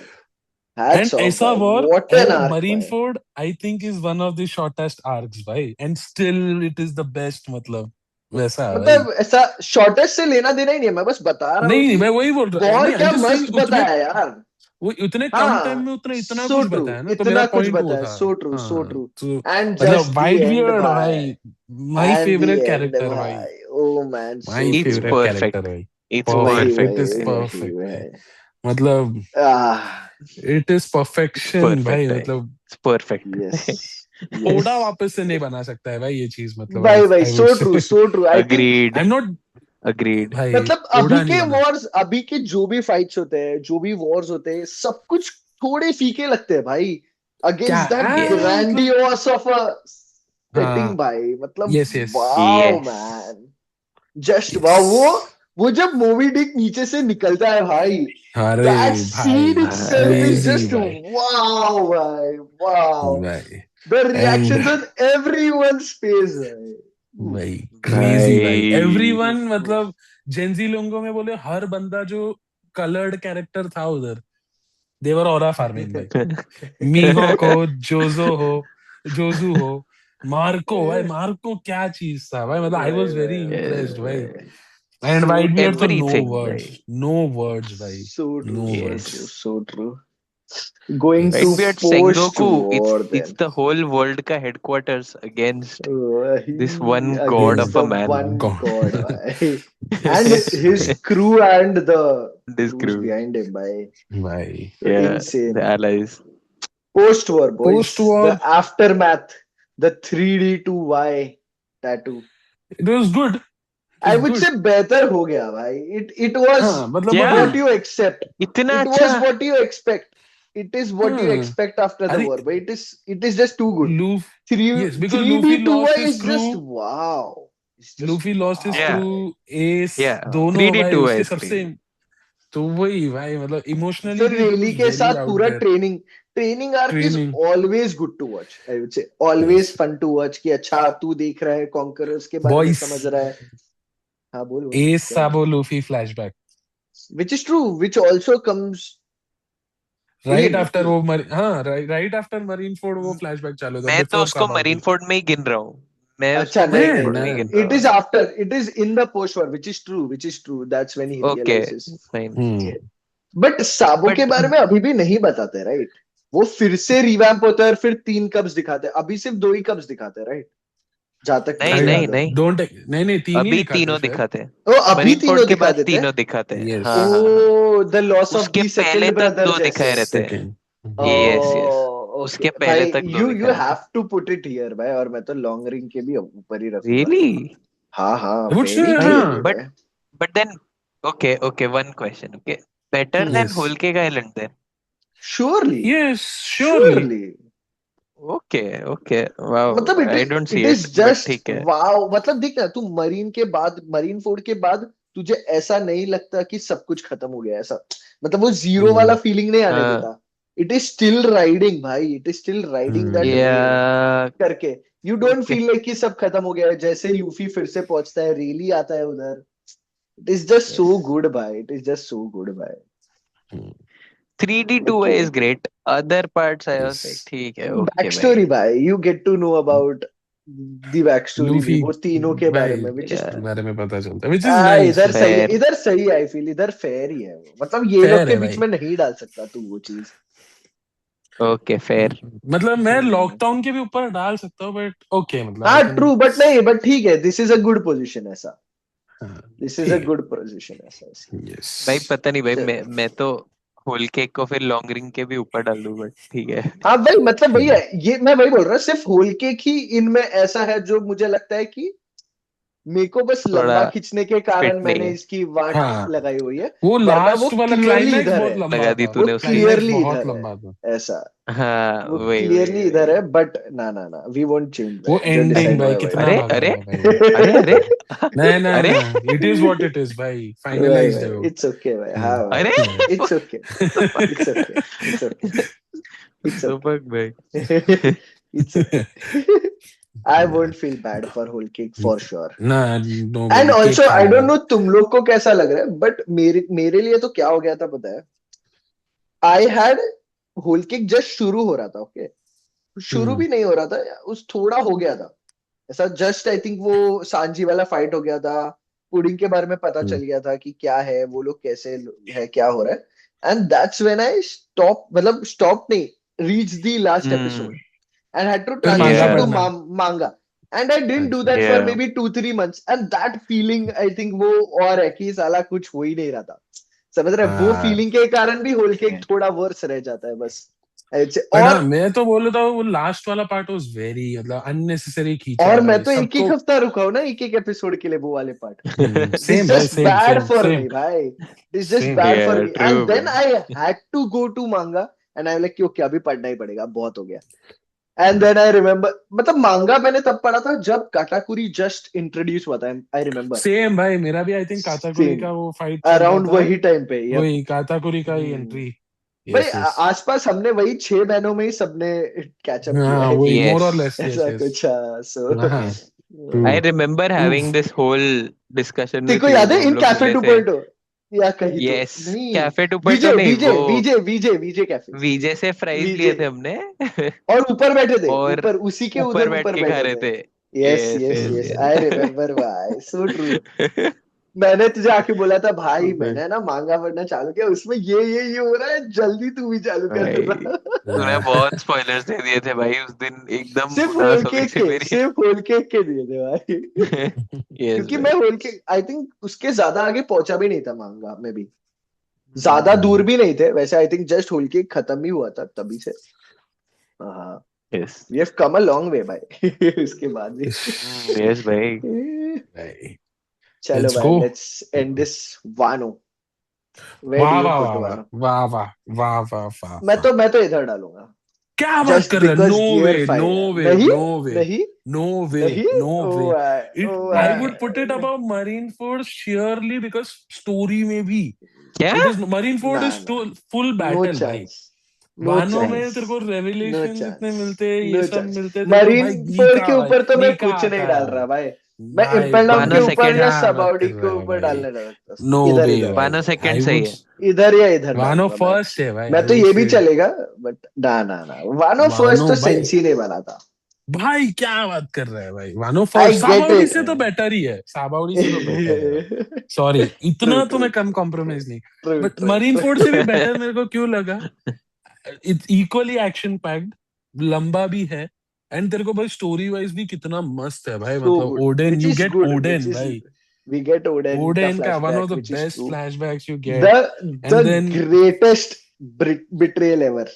हैट्स ऑफ ऐसा भाई, war, what an and arc marine भाई। Ford I think is one of the shortest arcs भाई, and still it is the best, मतलब वैसा है भाई। मतलब ऐसा शॉर्टेस्ट से लेना देना ही नहीं है, मैं बस बता रहा हूँ नहीं नहीं, कि मैं वही बोल रहा हूँ, वॉर नहीं, आई एम क्या जस्ट सेइंग मस्त उतने, बताया यार। वो उतने कम टाइम हाँ, में उतना इतना सो कुछ ट्रू, बताया ना, तो मेरा इतना कुछ पॉइंट वो बताया, था। सो ट्रू सो हाँ, ट्रू। तो एंड जस्ट मतलब द वाइट एंड बियर्ड भाई, भाई, my and the favourite and character भाई, भाई, oh man, my so It's true favourite भाई। Character perfect. भाई। It's वही परफेक्ट, इट perfect वही इज भाई. वही परफेक्ट भाई, वही। मतलब ah, it is It's perfection भाई, perfect भाई. मतलब It's perfect. Yes yes Voda वापस से नहीं बना सकता है भाई ये चीज, मतलब आई भाई भाई, आई वुड सो से। True so true, I think. I Agreed. Am not, Agreed. भाई मतलब अभी ओडा नहीं के बना। वॉर्स, अभी के जो भी फाइट्स होते हैं, जो भी वॉर्स होते हैं, सब कुछ थोड़े फीके लगते हैं भाई, क्या अगेंस्ट दैट Yes. मतलब, ग्रैंडियोस ऑफ अ हाँ, सेटिंग भाई, मतलब yes yes, wow Yes. Man, just yes, wow. वो जब मूवी डिक नीचे से निकलता है भाई, अरे दैट भाई scene itself is crazy just भाई, वाओ भाई, वाओ। भाई the end reactions on everyone's face भाई, भाई क्रेजी भाई, भाई. एवरीवन, मतलब जेंजी लोगों में बोले हर बंदा जो कलर्ड कैरेक्टर था उधर, देवर ऑरा फार्मिंग भाई। मीहॉक हो, जोजो हो, जोजू हो, मार्को भाई, मार्को क्या चीज था भाई, मतलब आई भाई वाज वेरी भाई इम्प्रेस्ड भाई। भाई, एंड सो वाइट बियर्ड तो ट्रू, नो Everything वर्ड्स, भाई. नो वर्ड्स भाई, so true no so words. true Yes. so true. Going yes, to Whitebeard post Sengoku. war It's then. the whole world का headquarters against this one He god against of in a the man. one God. god भाई, and his yes crew and the This crews crew. behind him भाई, भाई, so Yeah. The insane. allies. Post war post boys, the war, aftermath, the 3D to Y tattoo. It was good. It I was would good. say बेहतर हो गया भाई. It was हाँ मतलब क्या what you accept. इतना It अच्छा? was what you expect. It is what you हाँ expect after the अरे war, but it is just too good. Luffy, Three yes, because three Luffy D two lost his is just crew. wow. It's just Luffy lost his Yeah, wow. crew. Ace yeah. दोनों भाई 3D2 है उसके इसकी. सबसे. तो वही भाई मतलब इमोशनली फिर भी it रेली was के very साथ out पूरा there. Training arc is Training. Always good to watch. I would say always Yes. Fun to watch कि अच्छा तू देख रहा है कॉन्करर्स के बारे में समझ Voice. रहा है. हाँ बोल बोल Ace क्या बोल. Sabo Luffy flashback. Which is true which also comes. बोलिए राइट नहीं आफ्टर प्लीज. वो हाँ राइट आफ्टर मरीन फोर्ड वो फ्लैशबैक चालू था मैं तो बिफोर उसको साबा मरीन भी. फोर्ड में ही गिन रहा हूँ. मैं अच्छा उसको नहीं मरीन नहीं फोर्ड ना में ही नहीं गिन रहा इट हूँ. Is after it is in the post war which is true that's when he okay, realizes. Fine. But Sabo के बट बारे में अभी भी नहीं बताते राइट. वो फिर से रिवैम्प होता है और फिर 3 कप्स दिखाते हैं. अभी सिर्फ 2 ही कप्स दिखाते हैं राइट. जहां तक नहीं मुझे नहीं याद है. नहीं, डोंट नहीं तीन ही अभी दिखाते हैं तीनों शायद. दिखाते हैं. ओ अभी मरीन फोर्ड तीनों के दिखा बाद देते हैं. तीनों दिखाते हैं. यस. हाँ हाँ हाँ. ओ द लॉस ऑफ उसके द पहले सेकंड तक ब्रदर दो जैसे. दिखाए रहते हैं. सेकंड. Yes yes. ओके उसके पहले भाई तक दो यू दिखाए रहते have to put it here भाई. और मैं तो लॉन्ग रिंग के भी ऊपर ही हैं. रखूंगा. रियली? हाँ हाँ आई वुड से वेरी हाँ. क्लियरली बट भाई. But then okay okay, one question. Okay, better then yes. Whole cake island then? Surely. Yes surely. Surely. Okay okay. Wow, मतलब I don't see it is it but just ठीक है. Wow. मतलब देख ना तू marine Ford के बाद तुझे ऐसा नहीं लगता कि सब कुछ खत्म हो गया ऐसा. मतलब वो जीरो वाला फीलिंग नहीं आने हाँ. देता. इट इज स्टिल राइडिंग भाई. It is still riding that या. वेव करके. You don't okay. Feel like कि सब खत्म हो गया है. जैसे लूफी फिर से पहुंचता है रेली आता है उधर. It is just so yes. Good भाई. It is just so good भाई. 3D2 okay. is great. Other parts I was like यस. ठीक है, बैक ओके स्टोरी भाई. भाई. You get to know about the back story भी Luffy वो तीनों के बारे भाई में विच इज. या. बारे में पता चलता है विच इज नाइस. इधर सही है. फेयर. इधर सही आई फील. इधर फेयर ही है वो. मतलब ये लोग फेयर के है बीच भाई. में नहीं डाल सकता तू वो चीज. Okay, fair. मतलब मैं हम्म. लॉकडाउन के भी ऊपर डाल सकता हूँ बट ओके मतलब आई हाँ कैन. ट्रू बट नहीं बट ठीक है. This is a good position ऐसा. दिस इज अ ठीक है. गुड पोजीशन ऐसा ऐसा. यस. भाई पता नहीं भाई, चल. मैं तो होल केक को फिर लॉन्ग रिंग के भी ऊपर डाल दूं, बट ठीक है. हाँ भाई मतलब भैया ये मैं वही बोल रहा हूँ. सिर्फ होल केक ही इनमें ऐसा है जो मुझे लगता है कि मेरे को बस थोड़ा लंबा खींचने के फिट कारण नहीं मैंने है. इसकी वाट हाँ लगाई हुई है. वो वरना वो लास्ट वाला क्लियरली क्लाइमैक्स इधर बहुत है. लंबा लगा दी था. वो तूने उसकी. क्लाइमैक्स क्लियरली बहुत इधर है लंबा था. ऐसा. हाँ, वो वही वही क्लियरली इधर वही. है बट ना ना ना वी वोंट चेंज वो दैट. जो एंडिंग डिसाइड हुआ भाई है वही कितना अरे भागा अरे था भाई. अरे अरे. नहीं नहीं अरे नहीं it is what it is भाई. भाई फाइनलाइज्ड है भाई वो. इट्स ओके भाई. हाँ अरे. भाई it's okay. It's okay. It's okay. It's super भाई. Okay. It's okay. I won't feel bad for whole cake for sure. ना नो एंड भाई केक ऑल्सो आई खाना डोंट है. नो तुम लोग को कैसा लग रहा है बट मेरे लिए तो क्या हो गया था पता है. I had whole cake just शुरू हो रहा था. ओके. शुरू हम्म. भी नहीं हो रहा था. उस थोड़ा हो गया था ऐसा. जस्ट आई थिंक वो सांजी वाला फाइट हो गया था. पुडिंग के बारे में पता चल गया था कि क्या है वो लोग कैसे है क्या हो रहा है. And that's when I stop. मतलब स्टॉप नहीं reach the last episode hmm. and had to फिर मांगा transition to या पढ़ना. manga. And I didn't do अच्छा. that for या. maybe 2-3 months. And that feeling, I think वो और है कि साला कुछ हो ही नहीं रहा था. समझ रहे हैं? वो हाँ फीलिंग के कारण भी होल केक थोड़ा वर्स रह जाता है बस. I would say. बट हाँ और मैं तो बोल रहा था वो लास्ट वाला पार्ट वाज वेरी मतलब अननेसेसरी खींचा है और मैं भाई तो एक एक सबको. हफ्ता रुका हूं ना एक एपिसोड के लिए वो वाले पार्ट. It is सेम भाई just same bad same for same me भाई. It is just same. bad for या, me. True And then bro. I had to go to manga. And I'm like क्यों अभी पढ़ना ही पड़ेगा बहुत हो गया. And then I remember. मतलब मांगा मैंने तब पढ़ा था जब काटाकुरी जस्ट इंट्रोड्यूस हुआ था. I remember. सेम भाई मेरा भी आई थिंक काताकुरी सेम का वो फाइट चल रहा अराउंड था. वही टाइम पे. यप. वही काताकुरी का ही एंट्री. भाई यस यस. आसपास हमने वही 6 महीनों में ही सबने कैचअप किया हाँ है. वही मोर और यस. लेस. यस ऐसा यस. कुछ. सो हाँ true. I remember true. having this whole discussion तेको with you. याद है हम इन लोग कैफे मिले थे. 2.0 या कहीं तो यस. नहीं. कैफे टूपर तो विजय नहीं, विजय वो विजय विजय विजय कैफे. वीजे से फ्राइज लिए विजय. थे हमने. और ऊपर बैठे थे. और ऊपर उसी के ऊपर उधर बैठ ऊपर के खा बैठे रहे थे. थे. Yes yes yes yes yes I yes. Remember भाई. So true. मैंने तुझे आके बोला था भाई मैंने ना मांगा पढ़ना चालू किया उसमें ये हो रहा है जल्दी तू भी चालू कर भाई रहा. तूने बहुत स्पॉयलर्स दे दिए थे भाई उस दिन. एकदम सिर्फ होल उदास हो गई केक थी के मेरी. सिर्फ होल केक के दिए थे भाई. यस क्योंकि मैं भाई. होल केक आई थिंक उसके ज्यादा आगे पहुंचा भी नहीं था मांगा में भी. ज्यादा दूर भी नहीं थे वैसे. I think just whole cake खत्म ही हुआ था तभी से. हाँ. Yes. We have come a long way भाई उसके बाद भी Yes, भाई. भाई चलो Let's भाई go. let's end this Wano. Where do वाह you वाह put वाह Wano? वाह वाह वाह वाह वाह मैं वाह तो इधर डालूंगा क्या बात just कर रहा है? because no Gear way 5 no है वे नहीं नो वे नहीं नो वे नहीं नो ओ वे भाई it oh I would put it भाई above marine force surely because story में भी क्या? इट इज मरीन फोर्स ना इज ना फुल नो बैटल भाई चांस नो वानो में चांस तेरे को नो रेवलेशन इतने चांस मिलते हैं ये नो सब चांस मिलते हैं तेरे को मरीन भाई फोर्ड नीका के भाई ऊपर तो मैं नीका कुछ आता नहीं है डाल रहा भाई मैं भाई इम्पेल डाउन के वानो भाई ऊपर सेकंड. या क्या बात सबाउडी कर के रहा है ऊपर भाई डालने लगता नो इधर वे ही भाई वानो डालूंगा सेकंड आई सही वुड है. इधर या इधर वानो डालूंगा मैं फर्स्ट है भाई मैं आई तो वुड ये भी से चलेगा बट ना ना ना वानो फर्स्ट वानो तो भाई सेंसी ने बना था भाई क्या बात कर रहा है भाई वानो आई फर्स्ट गेट साबाउडी इट से तो बेटर ही है साबाउडी से तो बेटर है भाई सॉरी ट्रू इतना तो ट्रू मैं कम ट्रू कॉम्प्रोमाइज नहीं true but true marine Ford से भी ट्रू बेटर मेरे को क्यों लगा इट्स इक्वली एक्शन पैक्ड लंबा भी है एंड तेरे को भाई स्टोरी वाइज भी कितना मस्त है भाई so मतलब good Oden which you is get good which Oden is भाई we get Odin का ओडेन का one of flashback the which is best true flashbacks you the get the and then greatest betrayal ever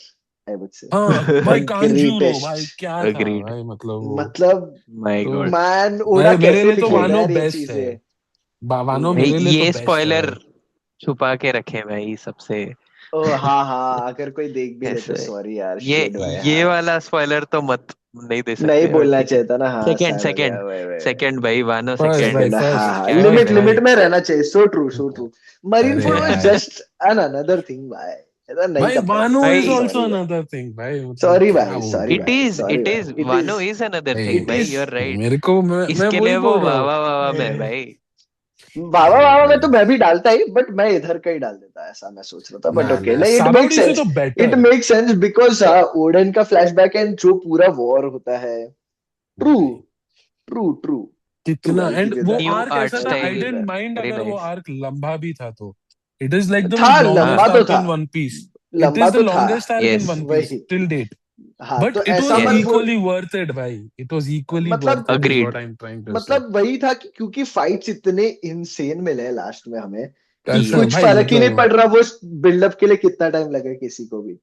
I would say हाँ the भाई कांजूरो भाई greatest क्या था Agreed. भाई मतलब वो मतलब My तो God. man ओडा भाई मेरे कैसे लिए तो लिखेगा वानो यार ये बेस्ट है चीजें वानो भाई मेरे लिए तो ये बेस्ट है स्पॉइलर भाई छुपा के रखे भाई सबसे. ओ हाँ हाँ अगर कोई देख भी ले तो ऐसे सॉरी यार ये शेड भाई ये हाँ वाला स्पॉइलर तो मत नहीं दे नहीं सकते, और बोलना ठीक है. चाहिए था ना हाँ सेकंड सैड हो सेकंड गया वही सेकंड भाई, वानो फर्स्ट भाई सेकंड. सेकंड हाँ फर्स्ट हाँ क्या है लिमिट भाई लिमिट में रहना चाहिए सो ट्रू सो ट्रू मरीन अरे फूड वाज यार जस्ट एन अनदर थिंग भाई ऐसा नहीं भाई करना वानो चाहिए इज था भाई? ऑल्सो सॉरी भाई अनदर थिंग भाई मतलब सॉरी क्या भाई बोल सॉरी रहा इट है भाई इज सॉरी इट इज भाई वानो इज अनदर इट थिंग भाई भाई, इज यू आर राइट. मेरे को मैं इसके वही लिए वो बोल रहा हूँ वावा वावा में है भाई. बाबा बाबा में तो मैं भी डालता ही बट मैं इधर का ही डाल देता ऐसा मैं सोच रहा था बट ना ओके ना नहीं साबाउडी से तो it better make sense because Odean का फ्लैशबैक एंड जो पूरा वॉर होता है ट्रू भाई ट्रू ट्रू ट्रू कितना आई एंड गिव यू वो दैट न्यू आर्क आर्ट ऐसा था आई स्टाइल, डिडंट माइंड वेरी अगर वो नाइस. आर्क लंबा भी था तो इट इज लाइक द था लंबा लॉन्गेस्ट तो आर्क था इन वन पीस इट लंबा इज द तो था longest arc in yes. One Piece वही टिल डेट हाँ बट तो इट ऐसा वाज मत यस. बोल इक्वली वर्थ इट भाई इट वाज इक्वली वर्थ मतलब it is agreed. What I am trying to say मतलब वही था कि क्योंकि फाइट्स इतने इंसेन मिले लास्ट में हमें कि कसम कुछ भाई फर्क ही नहीं मतलब पड़ रहा वो बिल्डअप के लिए कितना टाइम लगे किसी को भी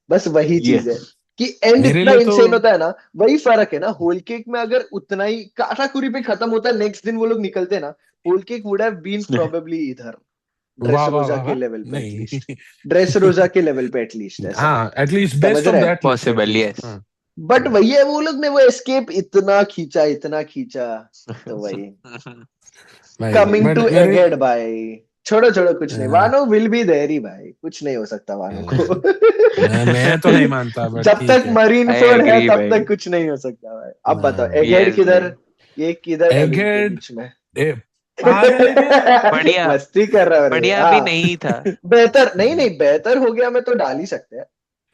बस वही चीज है यस. कि एंड मेरे इतना लिए तो इंसेन होता है ना वही फर्क है ना होल केक में अगर उतना ही काटाकुरी पे खत्म होता है नेक्स्ट दिन वो लोग निकलते ना whole cake would have been probably इधर ड्रेस वाह वाह रोजा वाह के वाह लेवल पे नहीं एटलीस्ट ड्रेस रोजा के लेवल पे एटलीस्ट ऐसा हाँ एटलीस्ट समझ बेस्ट ऑफ रहे हैं that list possible, at least yes. हाँ बट वही है वो लोग ने वो एस्केप इतना खींचा तो वही भाई कमिंग बट टू मेरे एगेड भाई छोड़ो छोड़ो कुछ नहीं हाँ, वानो विल बी देयर ही भाई कुछ नहीं हो सकता वानो को मैं तो नहीं मानता बट जब ठीक तक है मरीन आई फोर्ड है एग्री तब भाई. तक कुछ नहीं हो सकता भाई अब बताओ हाँ एगेड यस भाई. किधर ये किधर है विंग के एगेड बीच में ए पागल है क्या बढ़िया. मस्ती कर रहा हूँ रे बढ़िया भी हाँ नहीं था. बेहतर नहीं नहीं बेहतर हो गया मैं तो डाल ही सकते हैं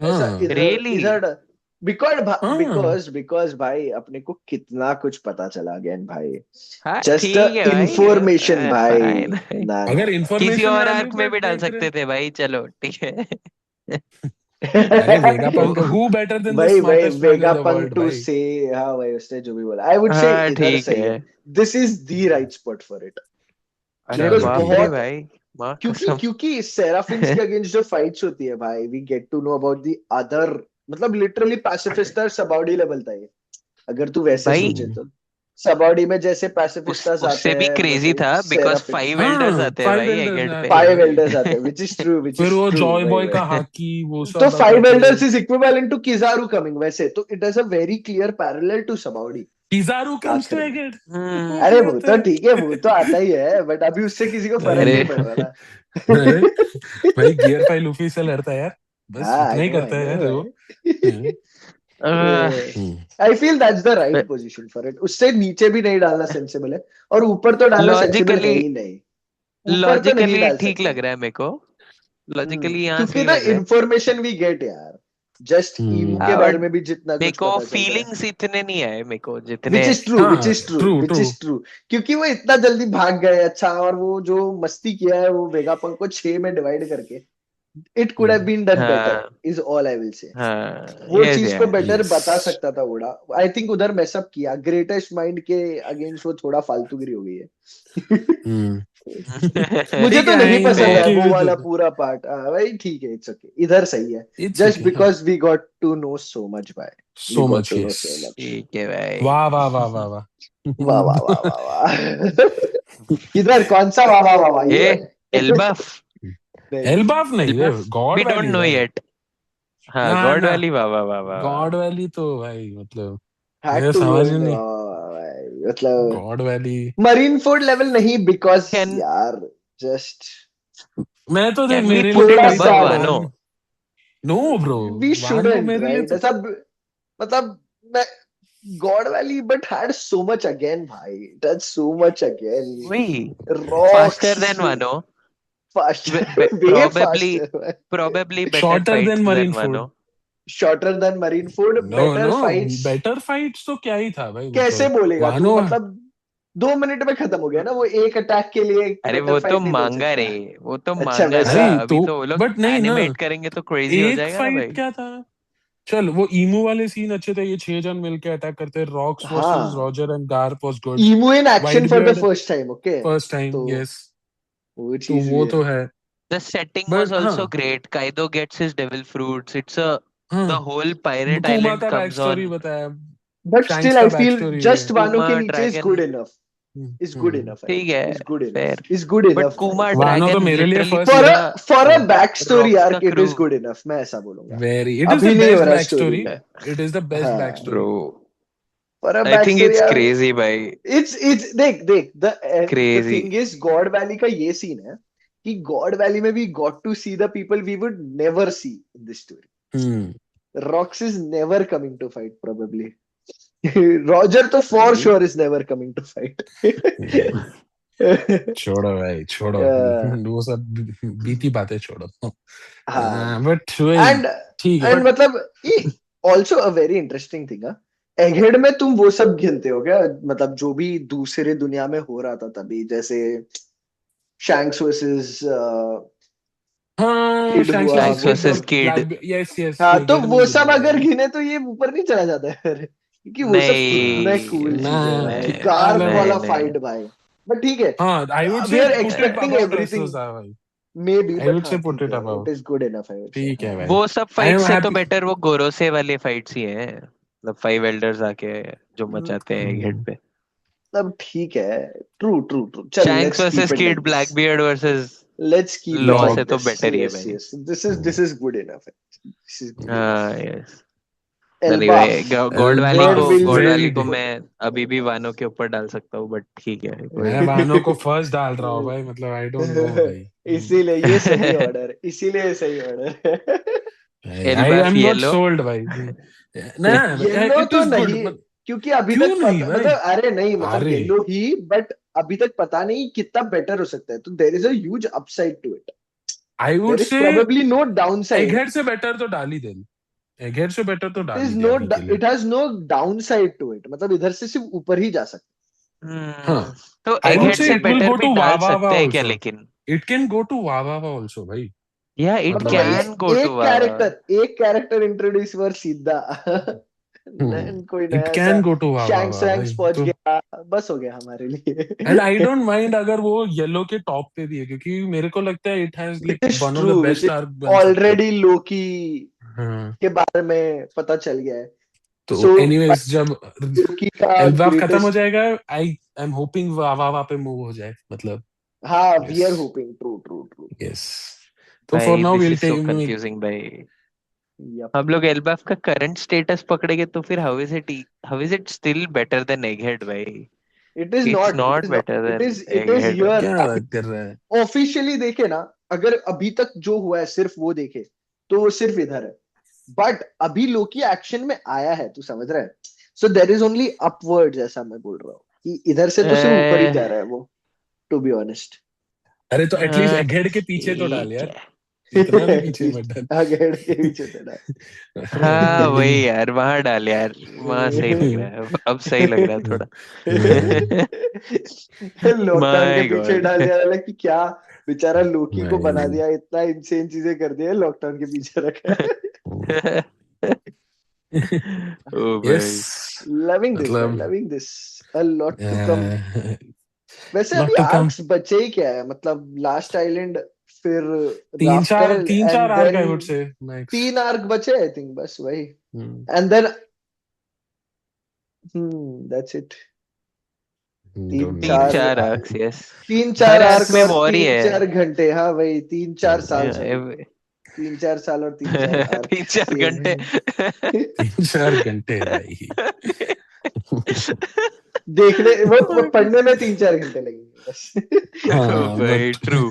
ऐसा हाँ इधर रियली. इधर बिकॉज हाँ बिकॉज भाई अपने को कितना कुछ पता चला अगेन भाई हाँ जस्ट ठीक है भाई. इंफॉर्मेशन भाई फाइन. ना अगर किसी इंफॉर्मेशन और वैल्यू आर्क में पे भी डाल देख रहे सकते थे भाई, चलो ठीक है. अरे वेगापंक वो- हु बेटर देन द भाई भाई स्मार्टेस्ट मैन इन वेगा द पंक वर्ल्ड टू भाई से हाँ भाई उसने जो भी बोला आई वुड से हाँ इधर ठीक सही है. है this is the right spot for it अरे बिकॉज चलो बाप ठीक रे है बहुत भाई, माँ क्योंकि कसम. क्योंकि सेराफिन्स के अगेंस्ट जो फाइट्स होती है भाई we get to know about the other मतलब लिटरली पैसिफिस्टा सबॉडी लेवल था ये अगर तू वैसे भाई सोचे तो सबॉडी में जैसे उस पैसिफिस्टास आते उससे भी हैं क्रेजी वैसे ही था बिकॉज सेराफिन 5 एल्डर्स हाँ आते हैं 5 भाई एल्डर्स एगेट पे. आते हैं 5 भाई एल्डर्स आते हैं विच फिर इज वो ट्रू जॉय वही बॉय का वही हाकी वो तो सब फाइव बताते elders is equivalent to Kizaru coming वैसे तो it is a very clear parallel to Sabaody Kizaru comes to आखिर में एगेट वो अरे भी वो आता तो है ठीक है वो तो आता ही है बट अभी उससे किसी को फर्क अरे नहीं पड़ रहा ना अरे भाई गियर 5 लूफी से लड़ता है यार बस हाँ उतना ही करता आई है नो यार वो hmm, hmm. I feel that's the right position for it उससे नीचे भी नहीं डालना सेंसिबल है और ऊपर तो डालना सेंसिबल है लॉजिकली ही नहीं ऊपर तो नहीं लॉजिकली डाल ठीक सकते लग रहा है मेरे को. लॉजिकली यहाँ क्योंकि सही ना लग रहा है. इंफॉर्मेशन वी गेट यार जस्ट ईमू के हम्म, हाँ बारे बट में भी जितना मेरे कुछ को पता चल रहा है फीलिंग्स इतने नहीं आए मेरे को जितने. विच इज ट्रू विच हाँ is true true which true is true क्योंकि वो इतना जल्दी भाग गए अच्छा और वो जो मस्ती किया है वो वेगापंक को 6 में डिवाइड करके it could have been done better हाँ is all I will say हाँ. वो यस चीज को यार. बेटर यस बता सकता था वोड़ा आई थिंक उधर मैसअप किया ग्रेटेस्ट माइंड के अगेंस्ट वो थोड़ा फालतूगिरी हो गई है हम्म मुझे ठीक तो है नहीं आई एम पसंद है ओके वो विद वाला पूरा पार्ट भाई ठीक है इट्स ओके इधर सही है इट्स जस्ट ओके हाँ because we got to know so much by so got much, to know yes. so much. ठीक है भाई. वाह वाह वाह वाह वाह. वाह वाह वाह वाह वाह. किधर कौन सा वाह वाह वाह वाह ए ये? एल्बाफ. नहीं. एल्बाफ नहीं रे, Elbaph God we don't valley know भाई. yet. हाँ ना गॉड ना, वैली. वाह वाह वाह वाह. गॉड वैली तो भाई मतलब Had मेरे to go समझ ही in नहीं. वाह वाह वाह भाई. मतलब God valley marine Ford level नहीं, बिकॉज Can यार जस्ट मैं तो देख, can we मेरे लिए put तो it थोड़ा भाई सा above Wano. Wano? No bro, we Wano shouldn't मेरे लिए राइट तो. ऐसा. मतलब मैं God valley but had so much again भाई. It had so much again. वही. Faster rocks than Wano. Faster, way Probably faster. better shorter then fights marine than food. Wano. Shorter then marine ford, no better no, fights. Better fights तो क्या ही था भाई, कैसे मतलब बोलेगा तू? वानो. मतलब 2 मिनट में खत्म हो गया ना वो. एक अटैक के लिए अरे बेटर वो तो फाइट नहीं बोल मांगा रे. सकता. वो तो अच्छा मांगा ना. वैसा. नहीं अभी तो, तो वो लोग बट नहीं ना, एनिमेट करेंगे तो क्रेजी हो एक जाएगा ना फाइट भाई. क्या था. चल वो ईमू वाले सीन अच्छे थे, ये 6 जन मिलके अटैक करते, रॉक्स वर्सेस हाँ. Roger and Garp was good. Imu in action white for the beard first time. Okay. First time, तो यस. वो तो चीज भी वो है. तो है. The setting was बट हाँ. also great. Kaido gets his devil fruits. It's a the हाँ, whole pirate कुमा island का बैक comes स्टोरी on. बताया, बट शैंक्स स्टिल का आई बैक फील स्टोरी है. जस्ट वानो Kuma के नीचे is Dragon. Good enough. Is good enough आई ठीक would say. है. Is good Fair. Enough. Is good But enough भाई. Kuma वानो तो Dragon मेरे लिए literally first. For a back story Rocks का arc it is crew. Good enough. मैं ऐसा बोलूंगा. वेरी, इट इज द अभी नहीं हो बेस्ट रहा back story. Story. It is the best back हाँ. Story. Bro. For a I back think story it's यार. crazy भाई. इट्स देख देख the thing Crazy. Is God valley का ये सीन है कि गॉड वैली में we got to see the people we would never see in this story. Rox is never coming to fight, probably. Roger तो for sure is never coming to fight. छोड़ो भाई, छोड़ो. वो सब बीती बातें छोड़ो. हाँ. बट वही And ठीक है. and मतलब ये also a very interesting thing है. एगहेड में तुम वो सब गिनते हो क्या? मतलब जो भी दूसरे दुनिया में हो रहा था तभी, जैसे शैंक्स वर्सेस हाँ, किड शैंक्स हुआ वर्सेस Shanks वो किड versus तो सब. Kid. ब्लैक, यस यस, हाँ ये तो गेड में वो ही सब गिनेगा अगर भाई. गिने तो ये ऊपर नहीं चला जाता है. क्योंकि वो सब कितने कूल नहीं. ना, चीजें हैं भाई. नहीं. गार्प अलग नहीं. वाला है. नहीं. फाइट भाई. बट ठीक है. हाँ, I would we say are put it expecting about everything. Dresses भाई. Maybe, I but would say हाँ पुट ठीक इट है. It about. Is good enough I would say. ठीक है हाँ. भाई. वो सब आई एम फाइट से तो हैप्पी. बेटर वो गोरोसे वाले फाइट्स ही हैं. मतलब 5 एल्डर्स आके जो मचाते हैं हेड पे. तब ठीक है. True true true. चल Shanks let's keep versus it kid like this. Black beard versus let's keep it law like से तो दिस. बेटर ही है यस भाई. Yes. This is good enough. This is good हाँ enough. Yes. Elbaph. Anyway where will God very valley को big. मैं अभी भी वानो के ऊपर डाल सकता हूँ बट ठीक है कोई मैं नहीं. वानो को फर्स्ट डाल रहा हूँ भाई, मतलब आई डोंट नो भाई. इसीलिए ये सही ऑर्डर. इसीलिए सही order. I Elbaph am not yellow. Sold भाई. ना, येलो इट तो इज गुड. नहीं. क्योंकि अभी क्यों तक नहीं पता, भाई? मतलब अरे नहीं, मतलब अरे येलो ही. बट अभी तक पता नहीं कितना बेटर हो सकता है. तो there is a huge upside to it. I would there is say probably no down side. Egghead से बेटर तो डाल ही दे. एगहेड से बेटर तो इट डाल इज ही दे नो. अभी के लिए. It has no down side to it. मतलब इधर से सिर्फ ऊपर ही जा सकता हाँ, तो आई वुड एगहेड से से इट विल बेटर गो भी टू वाह डाल वाह वाह सकते हैं क्या ऑल्सो. लेकिन. इट कैन गो टू वाह वाह वाह ऑल्सो भाई. या है. इट मतलब मतलब वही है. कैन गो टू एक कैरेक्टर इंट्रोड्यूस हुआ सीधा. कोई इट नया सा कैन गो टू वाह वाह शैंक्स वाह रैंक्स भाई पहुंच तो. गया. बस हो गया हमारे एंड आई लिए. डोंट माइंड अगर वो येलो के टॉप पे भी है, क्योंकि मेरे को लगता है it has like which is one of true. The which best is arc बन सकता है. ऑलरेडी लोकी हाँ. के बारे में पता चल गया है. तो सो एनीवेज, जब लोकी का एल्बाफ खत्म हो ग्रेटेस्ट. जाएगा, आई एम होपिंग वाह वाह वाह पे मूव हो जाए, मतलब. हाँ, we yes are hoping. True true true. Yes. तो फॉर भाई now this will is so take. Confusing भाई. यप. हम लोग एल्बाफ का करंट स्टेटस पकड़ेंगे तो फिर how is it still better then Egghead भाई. It is it's not. It not is not. Better it then is. It is Egghead. Here. क्या बात कर रहा है? ऑफिशियली देखे ना, अगर अभी तक जो हुआ है सिर्फ वो देखे तो वो सिर्फ इधर है. बट अभी लोकी एक्शन में आया है, तू समझ रहा है. सो देर इज ओनली अपवर्ड, ऐसा मैं बोल रहा हूँ कि इधर से तो सिर्फ ऊपर ही जा रहा है वो. To be honest. अरे तो एटलीस्ट एगहेड के पीछे तो डाल ठीक यार. है. इतना भी पीछे मत डाल. आगे के पीछे तो ना. हाँ वही यार वहां डाल यार. वहां सही लग रहा है. अब सही लग रहा है थोड़ा. लॉकडाउन के माय पीछे गॉड. डाल दिया था कि क्या बेचारा लोकी को बना नहीं. दिया. इतना इंसेन चीजें कर दिया, लॉकडाउन के पीछे रखा है. ओ यस, भाई. लविंग दिस भाई. मतलब loving this. A lot to come. वैसे लॉट अभी टू कम. आर्क्स बचे ही क्या है? मतलब लास्ट आइलैंड, फिर तीन चार राफ्टेल, तीन एंड चार arc I then would say max. 3 arc बचे आई थिंक. बस वही. And then That's it. तीन Don't know तीन चार भाई चार आर्क्स, यस। तीन चार हर आर्क आर्क में और वॉर ही 3-4 घंटे, हाँ भाई 3-4 साल, है। सॉरी 3-4 साल और 3-4 आर्क 3-4 घंटे। सेम। 3-4 घंटे है भाई। देखने वो पढ़ने में 3-4 घंटे लगेंगे बस। हाँ भाई बट ट्रू।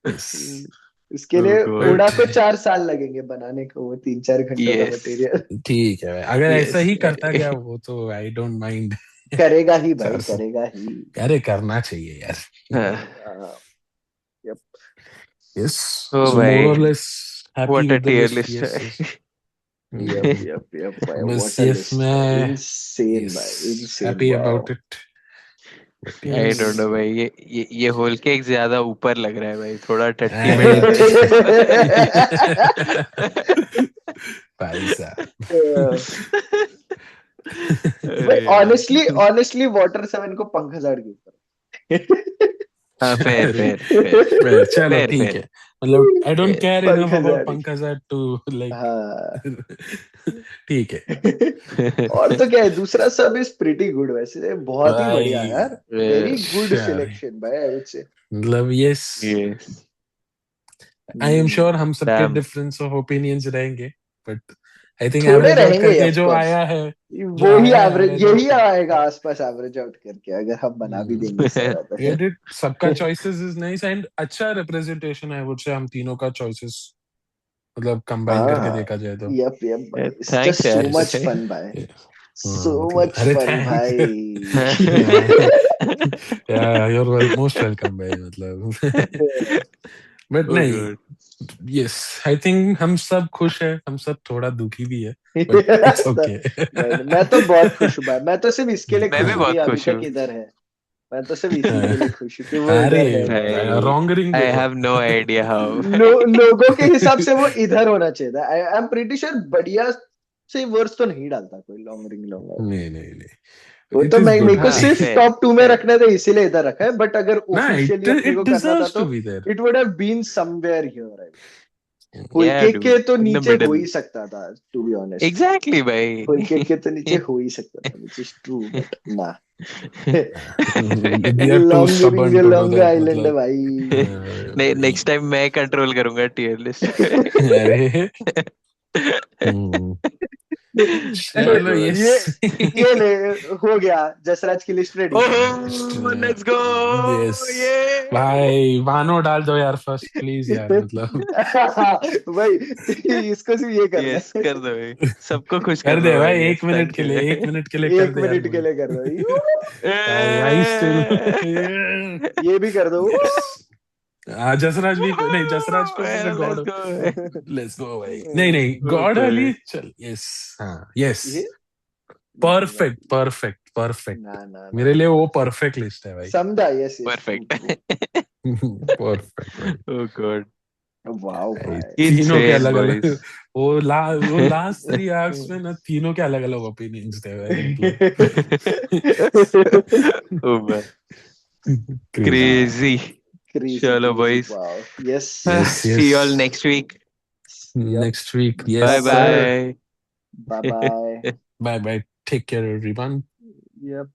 यस इसके ओह लिए गॉड। उड़ा बट को 4 साल लगेंगे बनाने को, वो 3-4 घंटों का यस मटेरियल। ठीक है भाई, अगर ऐसा यस ही करता भाई। गया वो तो आई डोंट माइंड। करेगा ही भाई, 400, करेगा ही। अरे करना चाहिए यार। हाँ, yep. यस ओ सो मोर भाई, और less happy what a with the tier list, list yes है। यस। Yep, yep, yep, भाई, बस what a यस list भाई, मैं insane यस भाई, insane, happy wow. About it, but I yes don't know भाई, ये होल केक ज्यादा ऊपर लग रहा है भाई, थोड़ा टट्टी में अरे डाल भाई साहब। भाई अरे यार। ऑनेस्टली ऑनेस्टली वाटर 7 को पंख हजार के ऊपर। हाँ, फेयर अरे फेयर फेयर well, चलो फेयर ठीक फेयर है, मतलब I don't fair. Care enough पंख अबाउट हजार पंकज टू लाइक। हाँ। ठीक है और तो क्या है, दूसरा सब इज प्रिटी गुड वैसे, बहुत ही बढ़िया भाई, यार। वेरी गुड अच्छा, सिलेक्शन भाई, आई वुड से। मतलब yes yes. I am sure हम सबके डैम। डिफरेंस ऑफ ओपिनियंस रहेंगे, बट आई थिंक थोड़े एवरेज आउट रहेंगे करके ऑफ जो कोर्स, आया है, जो वो ही आया है एवरेज, एवरेज आउट यही कर। आएगा आसपास एवरेज आउट करके, अगर हम बना भी देंगे सारा तो। ये डिड सबका चॉइसेस इज नाइस एंड अच्छा रिप्रेजेंटेशन है, वो हम तीनों का चॉइसेस मतलब कंबाइन करके हाँ, देखा जाए तो। यप यप भाई, इट्स जस्ट थैंक्स सो यार। मच यस फन भाई, सो मतलब मच अरे फन थैंक भाई। या यूर मोस्ट वेलकम भाई, मतलब बट ओ नहीं, गॉड। यस आई थिंक हम सब खुश है, हम सब थोड़ा दुखी भी है, बट इट्स ओके। नहीं, मैं तो बहुत खुश हूँ भाई, मैं तो सिर्फ इसके लिए मैं भी खुश हूँ कि बहुत अभी खुश तक हूँ इधर है। मैं तो सिर्फ इसी के लिए खुश हूँ कि वो अरे इधर है भाई। भाई। रॉन्ग रिंग आई देखो। Have no idea how. लोगों के हिसाब से वो इधर होना चाहिए था। आई एम प्रीटी श्योर बढ़िया से वर्स तो नहीं डालता कोई लॉन्ग रिंग लॉन्ग। नहीं नहीं वो नहीं, इट तो इज मैं, गुड मेरे को हाँ, भाई। सिर्फ फेयर टॉप 2 में फेयर। रखने थे इसीलिए इधर रखा है, बट अगर ना ऑफिशियली अपने इट को करना था डिजर्व्स तो to be there. It would have been somewhere here. Whole या केक के डूड, तो इन द नीचे हो मिडल। ही सकता था, to be honest. Exactly whole भाई। केक के तो नीचे हो ही सकता था, विच इज ट्रू, बट ना। We are too long ring stubborn to do long that, island मतलब भाई। नहीं, नेक्स्ट टाइम मैं कंट्रोल करूंगा टियर लिस्ट। अरे चलो यस। ये ये ले, हो गया जसराज की list ready. Oh, let's go. Yes ये भाई, वानो डाल दो यार फर्स्ट प्लीज यार, मतलब भाई, इसको सिर्फ ये करना यस, है। कर दो भाई, सबको खुश कर कर दे दो भाई, भाई, एक यस, मिनट थैंक के लिए, यू। 1 मिनट के लिए कर एक दे यार मिनट के वही। लिए कर दो। आई स्टिल ये भी कर दो। यस। जसराज भी नहीं, जसराज को मैंने let's God, go. Let's go भाई, नहीं नहीं गॉड वाली चल, यस हाँ यस, ये परफेक्ट परफेक्ट परफेक्ट, ना ना ना मेरे लिए वो परफेक्ट, परफेक्ट लिस्ट है भाई। समझा, yes yes, true true. Perfect. Perfect भाई। ओह गॉड। वाओ भाई भाई। तीनों के इनसेन अलग अलग, बॉयज। वो लास्ट 3 आर्क्स में ना तीनों के अलग अलग ओपिनियंस थे भाई, मतलब ओह भाई, क्रेजी। क्रेजी। क्रेजी चलो crazy, boys, wow, yes. Yes see yes, you all next week. Yep, next week, bye yes bye bye, sir. Bye. Bye bye. Bye bye, take care everyone. Yup.